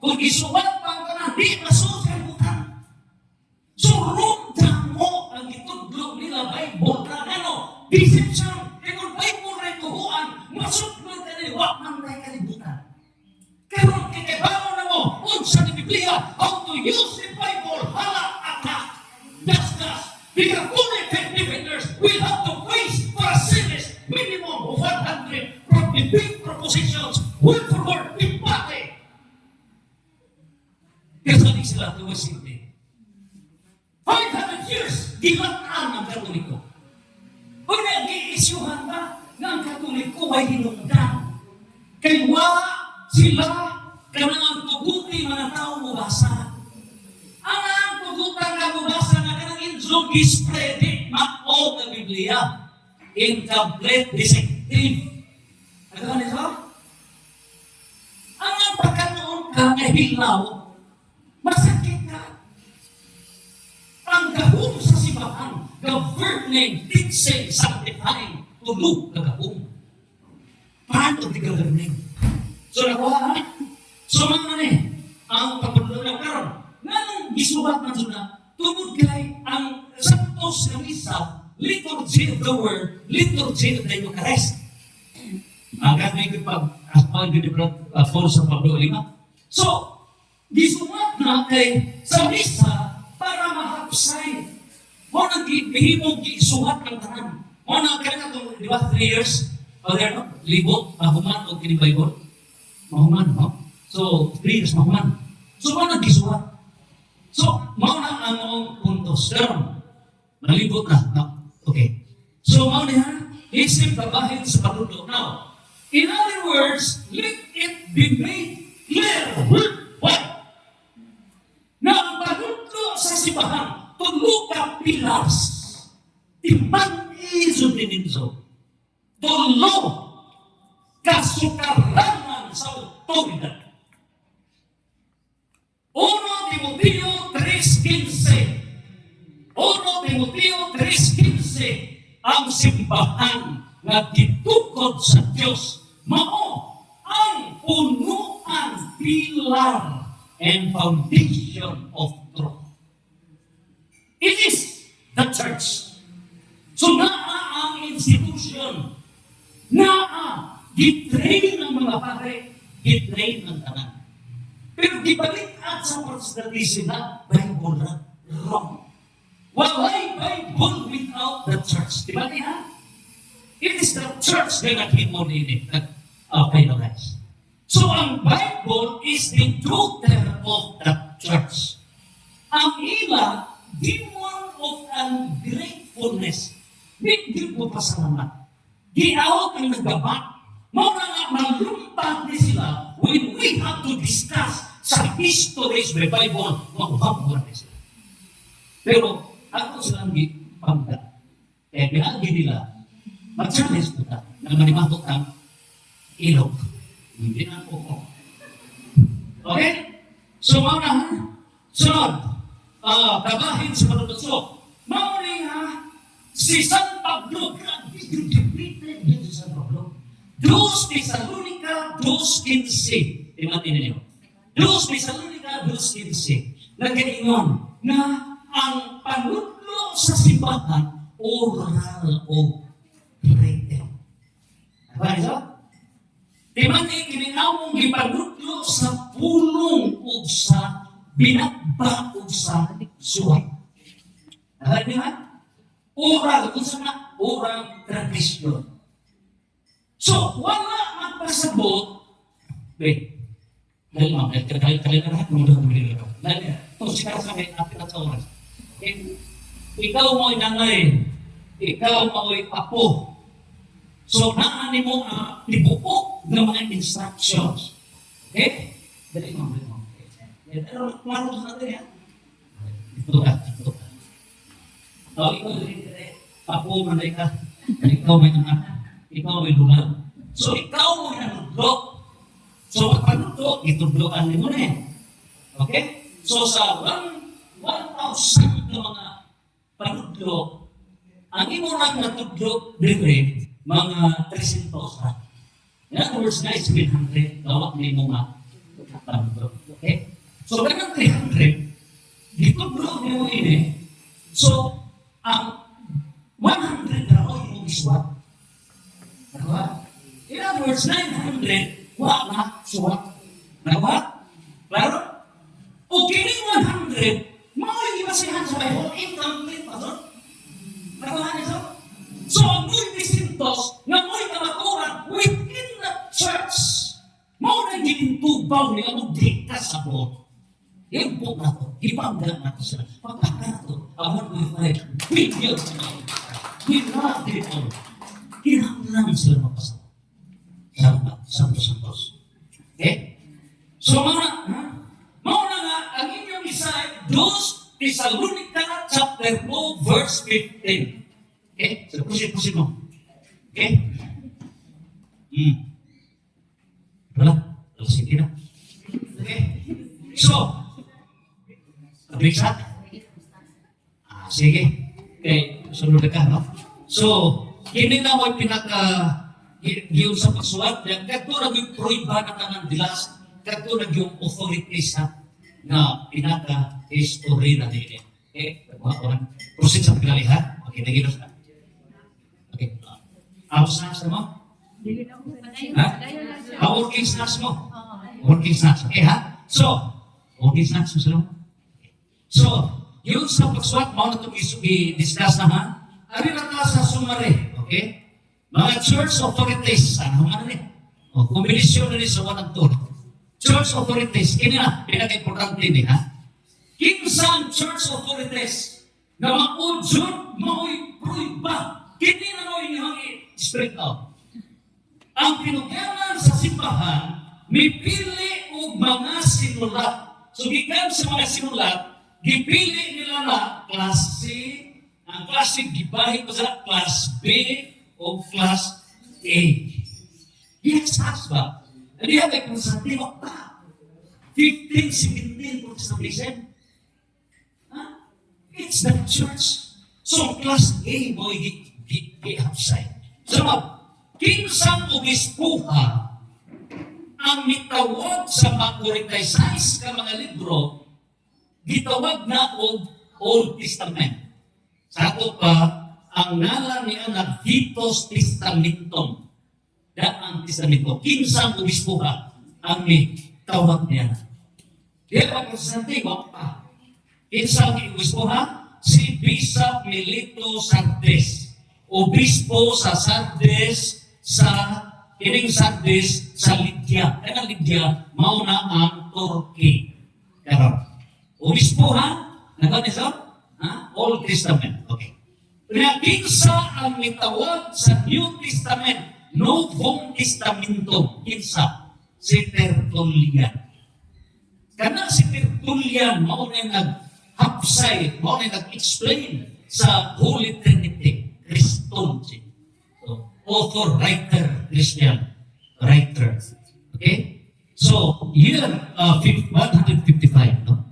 kung isuwat pa ka na, di masusabutan. So, rumda mo ang itudlog nila Bible na deception. E kung Bible rin tuhuan, masuklod ka nila, wak man tayo kalibutan. Karon kikibaw na mo, unsa ni Biblia, how to use the Bible, hala attack. That's. The Catholic Faith Defenders will have to face for a series minimum of 100 from the big propositions, word for word, empate, gilataan ang Katoliko. O nag-iisyuhan ba na ang Katoliko ay hinungdan? Kaya wala sila kanang tuguti mga tao mubasa. Ang tugutan na mubasa na kanang insulog ispread mao ng Biblia. Incomplete, deceptive. Ano nito? Ang pagkanoon ka ay hilaw, masakit ka. Ang gahom sa simbahan, governing, teaching, sanctifying, tulog na gahom. Paano di governing? So nakuha, so mga ang pagpunod ng karon, nga nung gisubat man sila, tungod kay ang santos ng isa, liturgy of the word, liturgy of the Eucharist. Ang gagawin ko pag Paul sa Pablo 5. So, gisubat na kay sa misa para mahapsay. Mo nang gihimong gisuhat ng tanan. Mo nang kaya itong, di ba, 3 years, o there, no? Libot, mahuman, o kini Bible. Mahuman, no? So, 3 years, mahuman. So, mo nang gisuhat. So, mo na ang mga puntos. Pero, malibot na. No? Okay. So, mo na, isip babahin sa patuto. Now, in other words, let it be made clear. What? Na ang patuto sa simbahan, tulo ka pillars. Timbang isod ni Ninso. Tulo kasukaranan sa otoridad. 1 Timoteo 3:15. 1 Timoteo 3:15. Ang simbahan na gitukod sa Diyos mao ang punuan, pilar, and foundation of truth. It is the church. So naa ang institution, naa gitrain ng mga pare, gitrain ng tanan. Pero gibalikan sa protestantism na Bible na wrong. Walay Bible without the church. Di ba niya? It is the church na naghimuli nag-finalize. So ang Bible is the tutor of the church. Ang ila, demon of ungratefulness. Hindi mo pasalamat. Giawat ang naggabat. Muna nga malumpat ni sila when we have to discuss sa histories ng Bible, makuhamburan ni sila. Pero ako silang gipangga. Kaya binagi nila, mag-challenge po ta, na manimatot ang ilog. Hindi na po ko. Okay? So, mga sunod, tabahin sa patutuso. Mauling si San Pablo, grabe yung depleted dito sa San Pablo. 2 Tesalonica 2:15. Imatin ninyo. 2 Tesalonica 2:15. Nagkaingon na ang panudlo sa simbahan oral o written. Ano ito? Timati kininamong gipanudlo sa pulong o sa binagba o sa suway. Ano ito? Oral, kung saan na oral tradition. So, wala magpasabot. Wait. Dahil ma'am, dahil lahat ng mga dumili ito. Dahil, kung sikara sa may atin at sa oras. Okay? Ikaw mo'y nanay. Ikaw mo'y apo. So, naani mo ang tibuok ng mga instructions. Okay? Dahil ma'am, dahil ma'am. Pero, klaro sa natin yan. Ito ka. Ikaw, apo, nanay ka. Ikaw may anak. Ikaw may dulang. So, ikaw mo nanudlo. So, panudlo, itudloan mo na eh. Okay? So, sa 1,000 na mga panudlo, ang imo lang natudlo, dito mga 300. In other words, na 700, gawak ni mo nga panudlo. Okay? So, ganang 300, ditudlo mo ini. So, ang 100 na o yung iswat. Nagawa? In other words, 900, wala, suwat. Nagawa? Klaro? O kining 100, mga ibasihan sa Bible, incomplete pa doon. Nagawa nito? So, ang muy distintos, na muy kamaturan within the church, mga ginintubaw niya, magdikta sa po. Yung po na to, ibangga na to sila. Pagpaka na to, I want to fight. We heal them. We love people. Kinahanglan sila mapasa. Santos. Okay? So, mauna nga, ang inyong isa, 2 Thessalonica chapter 2, verse 15. Okay? So, pusin mo. Okay? Wala. Sige na. Okay? So, Bisa? Sige. Okay, sunod ka, no? So, hindi na mo giyon sa pagsulat, kadto na yung proiba na tanang dilas, kadto na yung authorities na pinaka-history na din. Okay, proceed sa pinalihan. Okay, naginos na. Okay. Aos na sa mo? Ha? Working snacks mo? Working snacks. Okay, ha? So, working snacks mo sila mo? So, yun sa pagsulat, mo na itong i-discuss na ha. Ari na ta sa summary, okay? Mga church authorities, ano rin? O, kombinasyon na rin sa wanang tool. Church authorities, kini na, pinaka-importante din, ha? Kinsang church authorities na maudyon, mao'y pruiba, kini na mo inyong i-straight out. Ang pinugyanan sa simbahan, may pili o mga sinulat. So, gikan sa mga sinulat, gipili nila na klase, ang klase gibahin ko sa class B o class A. Yes, ba? Hindi habi kung sa tiwak pa. 15, 17 protestation. It's the church. So, class A mo i-upside. So, kinsang obispuha ang mitawag sa mga 46 ka mga libro gitawag na og Old Testament. Sa ato pa, ang ngalan niya na Hitos Testamentum. Daang Testamento. Kinsang obispuha ang may tawag niya. Kaya ako sa Santiago pa. Kinsang obispuha? Si Bishop Melito Sardes. Obispo sa Sardes kining Sardes sa Lydia. Kaya Lydia, mauna ang Turkey. Karon. Obispo ha? Nagkaniso? Old Testament. Okay. Kaya kinsa ang mitawag sa New Testament, Novong Testamento, kinsa? Si Tertullian. Kana si Tertullian, mao na nag-hapsay, mao na nag-explain sa Holy Trinity, Christon. So, author, writer, Christian, writer. Okay? So, year 155, no?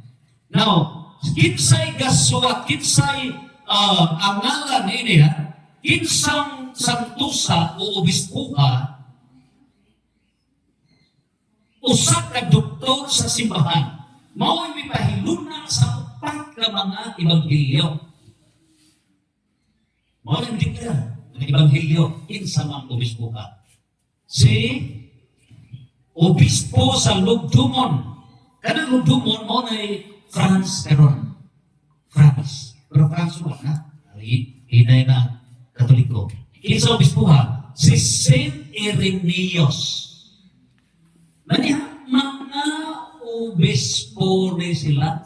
Now, kinsay gaswa, kinsay ang ngalan ini ha, kinsang santusa o obispuha, usak ka doktor sa simbahan, mao'y may pahiluna sa upat ka mga ebanghelyo. Mao'y dikta ng ebanghelyo, kinsa mang obispuha. Si obispo sa Lugdumon, kanang Lugdumon, mao'y France karon. France. Pero France mo na. Hinay na Katoliko. Kinsa obispuha? Si Saint Irenaeus. Maniha, mga obispo ni sila.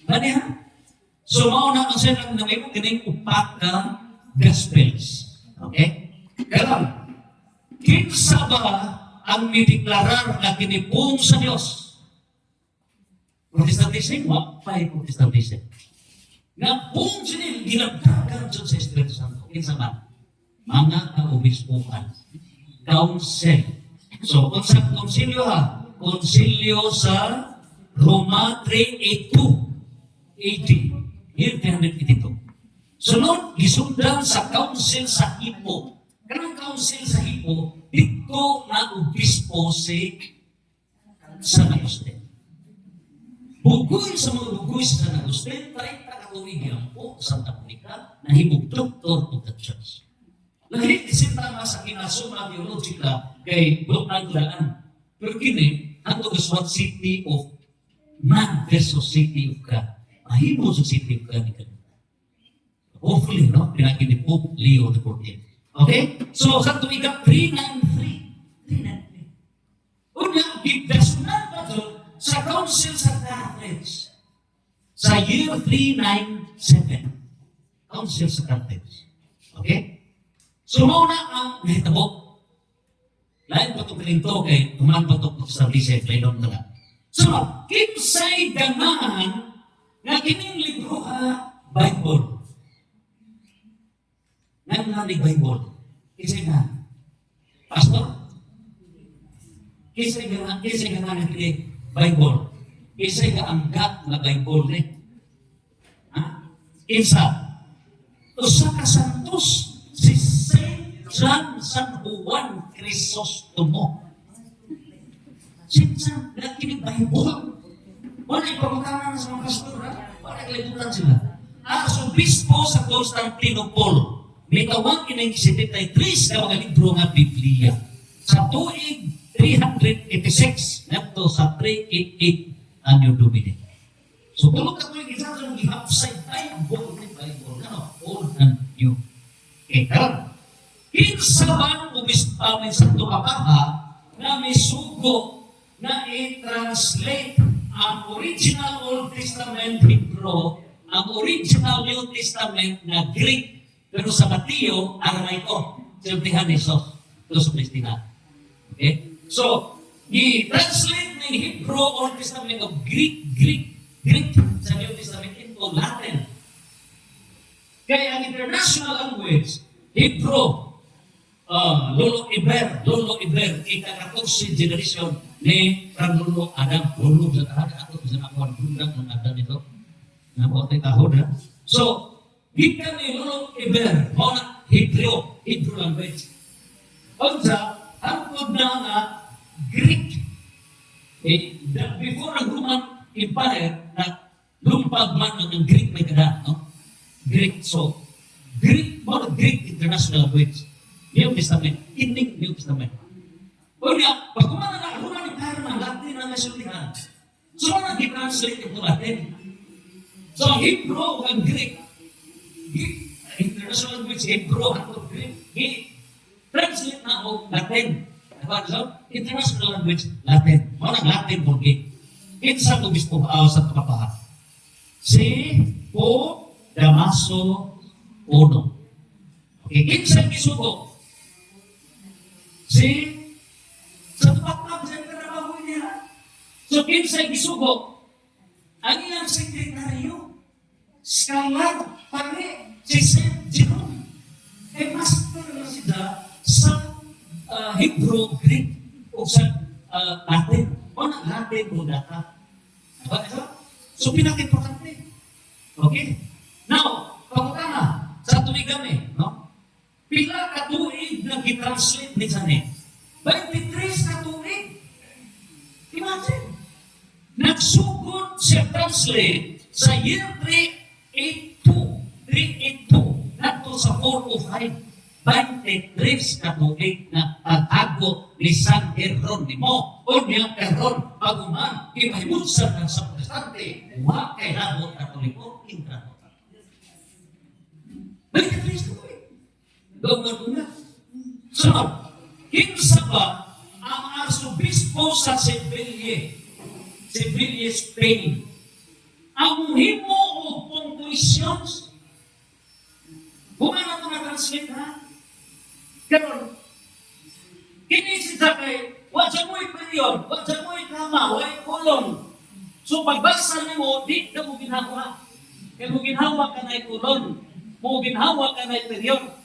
Maniha. So, mauna ang silang nangayong kining upat ka Gospels. Okay? Karon, kinsa ba ang nideklarar na kinipong sa Diyos? Protestantism, wapay Protestantism. Nga buong sinil, ginagdagan dyan sa Espiritu Santo. Kinsa man? Mga kaobispuhan. Council. So, kung sa konsilyo ha, konsilyo sa Roma 382 AD, year 382. Sunod, gisundan sa council sa Hippo. Kanang council sa Hippo, dito na obispo si San Agustin. Bugoy sa mga bugoy sa San Agustin, 30 katuig yan po sa Santa Monica na himog doktor of the church. Lahit isintama sa kinasuma theologika kay Dr. Aglaan. Pero kini, ang tugaswat city of man versus city of God. Mahimo sa city of God ni God. Hopefully, no? Pinagin ni Pope Leo XIV. Okay? So, sa tuiga 393. Una, bigdasunan pa doon sa council sa Carthage. sa year 397. Council sa Carthage. Okay? So, mauna ang nahitabo. Lain pa ito kalinto kay tuman pa ito sa Lisay, Playdon na lang. So, kinsay ganahan nga kining libro Bible. Nagnalig Bible. Kinsay ganahan? Pastor? Kinsay ganahan nga kining Bible? Kinsay gaanggat na Bible ni? Ha? Kinsa? Usa ka santos si Saint John San Juan Crisostomo. Sinsa nakinig Bible. Wala ipamakanan sa mga pastor, ha? Wala kalibutan sila. Arsobispo sa Constantinople, may tawag inang 73 ka mga libro nga Biblia. Sa tuig 386, nato sa 388 Anyo Domini. So, tulog ka tuig isa sa mga upside Bible ni Bible. Ano? Old and New. Okay, karon. Kinsaban umispamin sa tumapaha na may sugo na i-translate ang original Old Testament Hebrew, ang original New Testament na Greek, pero sa Mateo, Aramaico, sinuntihan ni Jesus, ito sa Palestina. Okay? So, i-translate ng Hebrew Old Testament of Greek sa New Testament into Latin. Kaya ang international language, Hebrew, Lolo Iber, ika-14 generation ni Lolo Adam, Lolo sa tahan, ako sa nakuha ng Adam ito, na mga tahod. So, gikan ni Lolo Iber, mga Hebrew language. Unsa, hangtod na nga Greek. Before ang Roman Empire, na lumpag man ng Greek may kada, no? Greek, so, mga Greek international language. New Testament, hindi New Testament. O niya, pag kumana na, Roman Empire na, Latin na nasultihan. So, ano nag-translate ito Latin? So, Hebrew ang Greek. International language, Hebrew ang Greek. Translate na o Latin. So, international language, Latin. Mga Latin po Greek. Kinsa ko bispo sa kapapahan. Si Po Damaso Uno. Okay, kinsa gisugo? Si sa tupakpag sa trabaho niya. So, kinsay gisugo? Ang iyang sekretaryo, scholar, pare, si Saint Jerome. Master na sila sa Hebrew, Greek, o sa Latin. O na Latin o data. So, pinaka-importante. Okay? Now, pagkakana, sa tuwig kami, no? Pila ka tuig na gitranslate ni Zane? 23 ka tuig. Imagine. Nagsugod siya translate sa year 382 nato sa 405. 23 ka tuig na pag-ago ni San Jeronimo o niya karon paguman kimahimutsan ng sa protestante wa kay labot katoliko intrato. 23 ka tuig. Doon so, kinsa ba ang arsobispo sa Sevilla, Spain, ang himo o punctuations? Kung ano ito na-translate ha? Karon, kinisita kay, wag sa mo'y period, wag sa mo'y kama, wag kulon. So pagbasa mo, di ka mo ginhawa. Kaya mo ginhawa ka na'y kulon, mo ginhawa ka na'y period.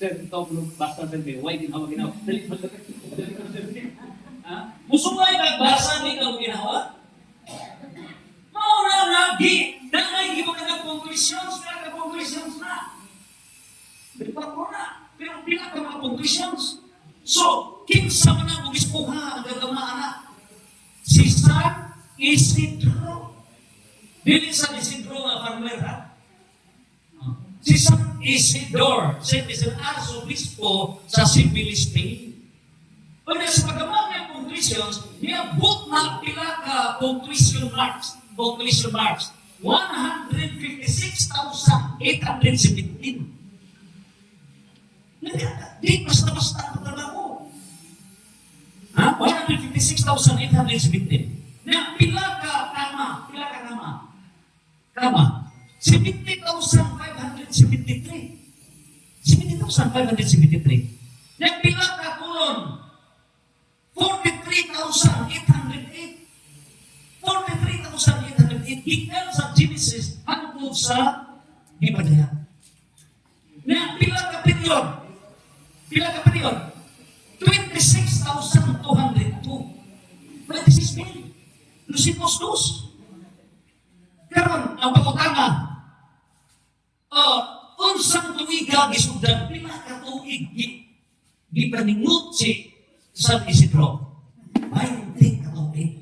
Sir, ito mo basta sa video, why ginhawa? Dali ba sa musungay nagbasa, di ka mo ginhawa? Mauna lagi, dahil hindi mo nagag-conclusions, nagag-conclusions na. Pero pila ka mga conclusions. So, kinsa man ang umispuha ang gagamaan na? Si San Isidro. Dili San Isidro nga farmer ha? Si San Isidore, siya is an arsobispo sa Sevilla, Spain. Pero sa paggamang ng conclusions, niabot na pila ka conclusion marks. 156,817. Di basta-basta ang trabaho. 156,817. Na pila ka tama. Kama, 70,573. 70,573. Nagpila ka kulon, 43,808. 43,808. Gikan sa Genesis hangtod sa Ibadaya. Nagpila ka period. Pila ka period? 26,202. 26 million. Lusipos-lus. Karon ang pangutana, unsang tuiga gisugdan pila ka tuig di paningut si San Isidro. 20 ka tuig.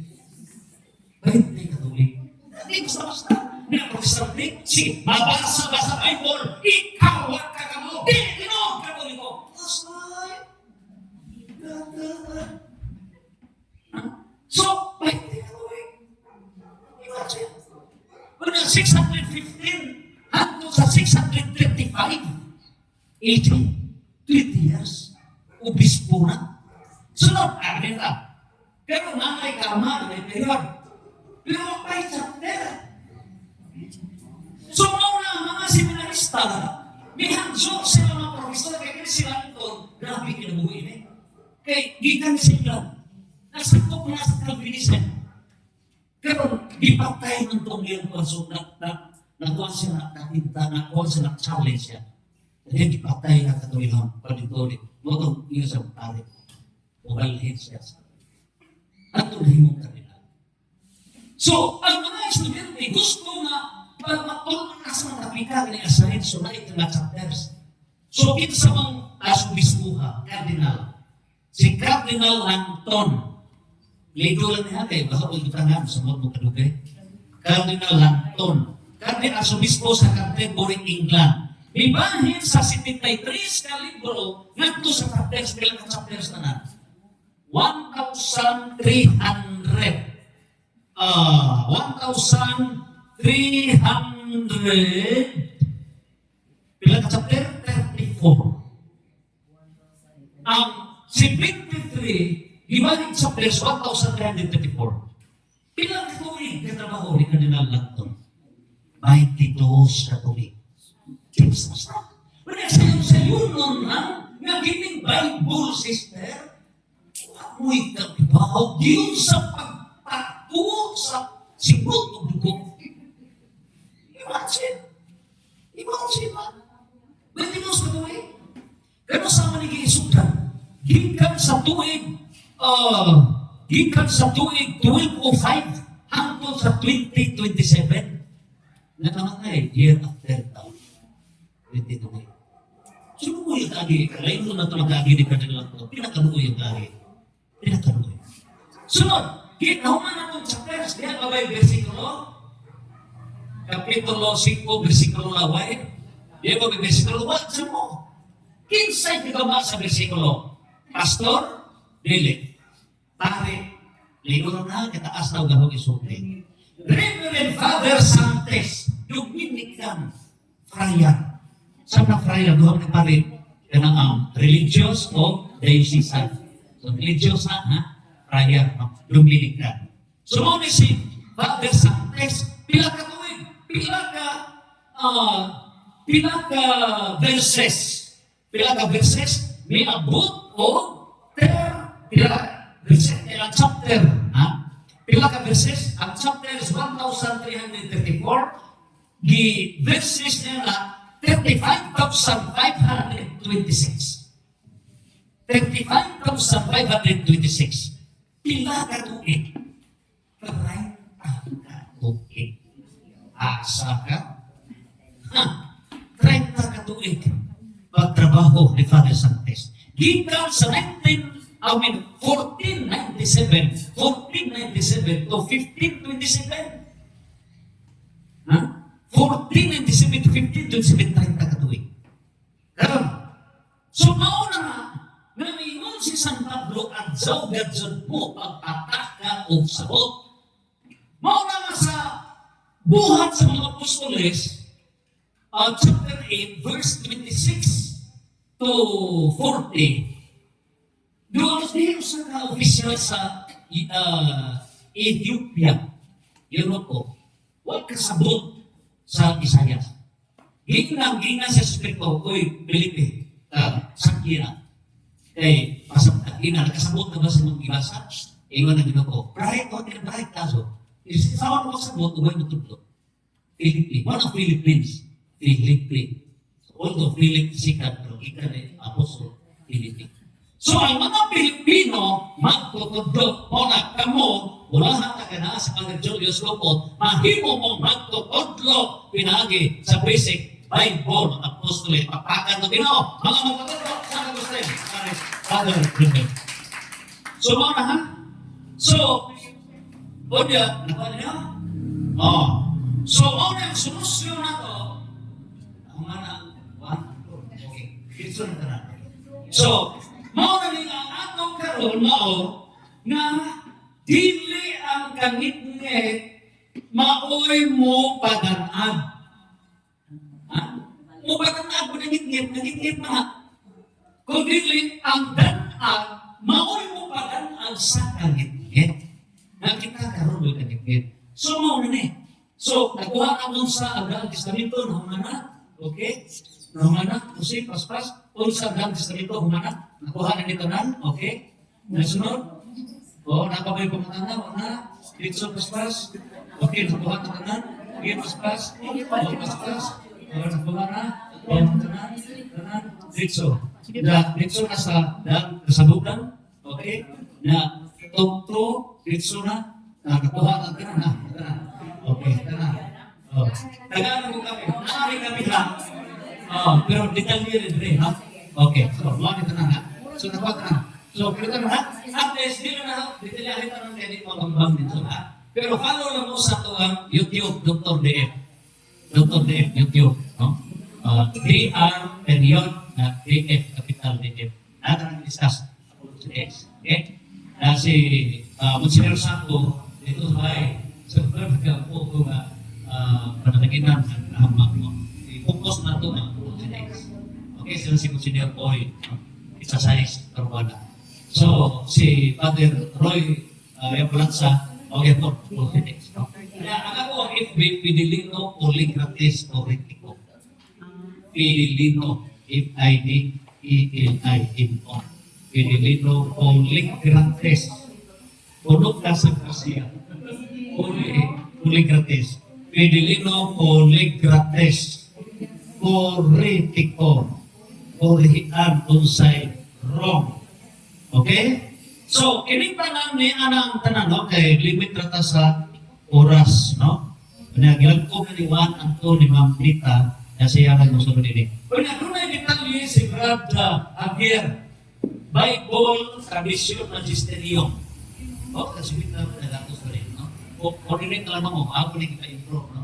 20 ka tuig. Hindi basta-basta. Na pagsabi, si mabasa ba sa Bible, ikaw ang kakamo. Di, ino, katoliko. Asay. So, 20 ka tuig. Imagine. Una 615 hangtod sa 635. 20 years. Obispo na. Sunod, arita. Pero nanay kama, may period. Pero may chapter. So, mga mga seminarista, may handsok sila mga profesor, kaya sila ito, grabe kinabuhin eh. Kaya gitan sila, nasakop na sa Calvinism. Pero, ipatay ng itong iyong konso, nakuha siya natinta, nakuha siya na-challenge siya. Kaya ipatay na katulilang palitolik. Motong iyo sa pari. O balhin siya sa. At tulihimong kanila. So, ang mga estudyante gusto na pagpatulong na sa mga kapita ni asahin so na ito na chapters. So, kinsa mang asubismuha, Cardinal. Si Cardinal Anton. Ligo lang niya kayo, baka kung itangan sa mga kadugay. Cardinal Anton. Cardinal Asubispo sa Canterbury, England. Ibahin sa 73 ka libro, nagto sa chapters, bilang chapters na na. 1,300. 1,300. Bilang chapter 34. Ang 73, ibahin chapters 1,334. Bilang tuwing katrabaho ni Cardinal Anton. 22 ka tuwing. Basta. Wala sayo nun ha, nga gining Bible, sister, amoy kapibaw, yun sa pagpatuo sa sibot o dugo. Imagine. Imagine ba? Pwede mo sa tuwing? Kano sa maniging isugdan? Gikan sa tuwing, gikan sa tuwing 1205 hangtod sa 2027. Nakamatay, year after town. 22. Sino mo yung tagi? Lain mo na ito mag-agi ni Cardinal Anton. Pinakaluo yung tagi. Pinakaluo. Sunod, kinahuman na itong chapters. Diyan ba yung versikulo? Kapitulo 5, versikulo 9. Diyan ba yung versikulo 1? Saan mo? Kinsay kagama sa versikulo? Pastor? Dili. Pare? Ligo na kitaas na ugahog isulti. Reverend Father Santes, Dominican Friar. Sa mga friar, doon ka pa rin, ang religious o diocesan. So, religious na, friar, Dominican. So, muna si Father Santes, pila ka tuwing, pila verses, may abot o pila verses, chapter, pila ka verses, ang chapter is 1,334, verses niya na 35,526. 35,526. Pila ka tuig. Paray ang ka tuig. Asa ka? 30 ka tuig. Pagtrabaho ni Father Santes. Gikan sa 1497 to 1527. 1497 to 1527, 30 katuig. Karon, so mauna nga namingon si San Pablo at zawgadzod mo pagpataka o sabot. Mauna nga sa buhat sa mga apostoles, chapter 8, verse 26 to 40. Doon sa ka-official sa Ethiopia, Europe, huwag kasabot ginang sa Espiritu, uy, Pilipi, sakira. Kay, nakasabot na ba sa mga ibasa? Ingon na ginoo, bright on and bright kaso. Isawa ko sa sabot, uway matudlo. Philippines, one of Philippines, Philippines. Although Philip sikat, pero ikan apostol, Philippines. So, ang mga Pilipino, magtutudlo mo na kamo, ulahan ka na sa Padre Julius Lopot, mahimo mo magtutudlo, pinagi sa basic Bible, apostolate, papakan ng Ginoo, mga magtutudlo, sa Agustin, Father Julius. So, mga ha? So, Bunya, nakuha niyo? So, ang solusyon na to, ang mga, okay, ito na na. So, mao na nila atong karon mao nga dili ang kangit-ngit maoy mo padan-ad. Ha? Mo padan-ad mo nangit-ngit na. Kung dili ang dan-ad, maoy mo padan-ad sa kangit-ngit. Nakita karon mo kangit-ngit. So mao na ni. So, nakuha ka dun sa Abraham Testamento na humana. Okay? Na humana, kasi paspas. Kung sa Abraham Testamento humana, nakuha na nito nan. Okay? Nasunod? O, napabay pumatanda. Wala. Dito paspas. Okay, nakuha ka na nan. Okay, paspas. O, paspas. O, nakuha na. O, tanan. Tanan. Dito. Dito na sa kasabukan. Okay? Na tungto. Dito na. Nakuha ka na. Tanan. Okay, tara. Tagaan mo kami. Nakari kami lang. Pero detalye rin, ha? Okay, so, mga nito na, ha? So, nakuha ka na. So, kita na, ha? At least, dito na, ha? Detalyahin ka ng edit mo kambang dito, ha? Pero follow na mo sa ito ang YouTube, Dr. DF. Dr. DF, YouTube, no? DR, period, DF, capital DF. Natin ang discuss. Okay? Si Monsignor Santo, dito sa bahay, sa pagkakang po ko nga panataginan ng hamak mo. I-focus na ito ang next. Okay, sila si Monsignor Boy, exercise karwana. So, si Father Roy Yapulansa, okay po, next. Kaya ako, if Pidilino, Poligratis, Oritico. Pidilino, F-I-D-E-L-I-N-O. Pidilino, Poligratis. Punok ka sa kasiya. Poligratis. Pidilino poligratis. Politiko. Purihan unsay wrong. Okay? So, kining tanan ni anang tanan, no? Kay limit rata sa oras, no? Nagilag ko kaniwan ang to ni Ma'am Rita na siya na gusto din. Pero doon detalye si Brad Aguirre. Bible Tradition Magisterium. Kasi kita nagatos pa rin, no? Coordinate lang mo, ako na kita improve, no?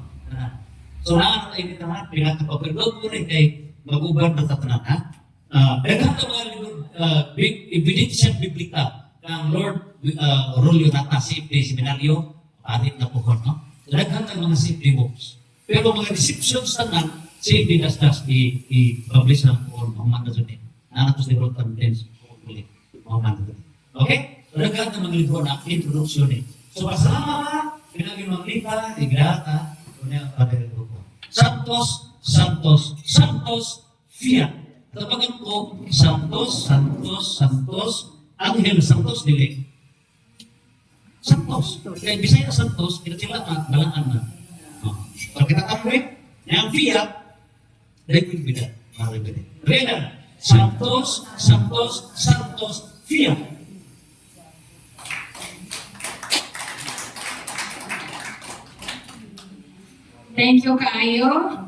So, tayo nito na, pinaka-overload mo rin kay mag-ubar ng tatanan, ha? Dagat ang mga ebidensya biblika ng Lord Rolio Nata, Sipri, Seminaryo, parit na pohon, no? Dagat ang mga Sipri books. Pero mga deceptions tanan, Sipri das i-publish ng pohon, mga mandazunin. Nanatos ni Rotan Dens, mga mandazunin. Okay? Dagat ang mga libro na introduction eh. So, kasama ka, pinagin mga lipa, igrata, kunya Padre Grupo. Santos, Santos, Santos, Fiat. Tapagan ko, Santos, Santos, Santos, Angel Santos, dili. Santos. Kaya Bisaya Santos, pinatila na, balaan na. Pag kita kamuwi, yung Fiat, dahil pinibida. Rena, Santos, Santos, Santos, Fiat. Thank you, kaayo.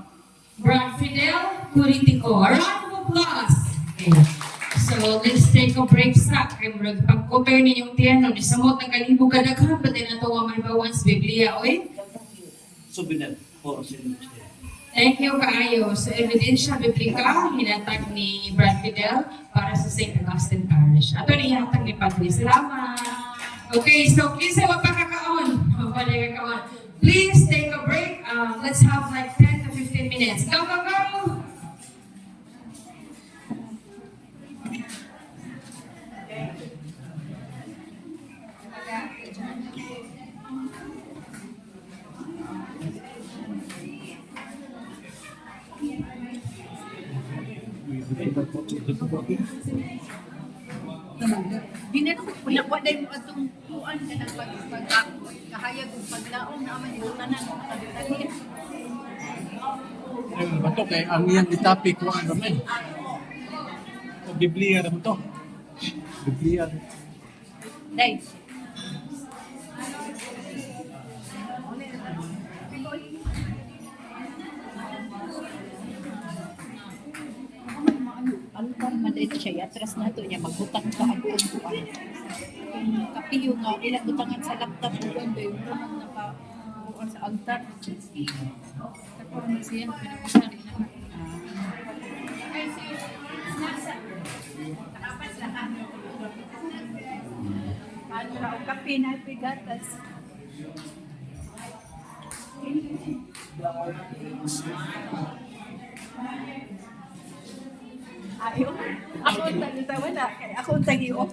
Brad Fidel, Politico. A round of applause. Okay. So, let's take a break sa pag-compare ninyong tiyan, ni samot ng kalibo kadaghan, pati na ito nga malibawan sa Biblia, oy? Thank you, kaayo. So, ebidensya biblika, hinatag ni Brad Fidel para sa St. Augustine Parish. Ato ni hinatag ni Padre. Salamat. Okay, so please have a pakakaon. Please take a break. Let's have like 10 to 15 minutes. Go, go, go! Yeah. Hindi na wala mo atong kuan ka ng kahayag ug paglaom naman yung tanan mo kadali. Ay, bato kay ang iyang topic ko ano man. Biblia naman to. Biblia. Dai. Ano pa man dito siya, atras na to niya, magbutang ka ang buong kuan. Kung kapiyo nga, ilang butangan sa laptop ko, ba yung naman nakakuan sa altar. Tapos naman siya, pinapasari na. Paano na ang kape na pigatas? Ayaw. Ako ang tagi-tawa na. Ako ang tagi-off.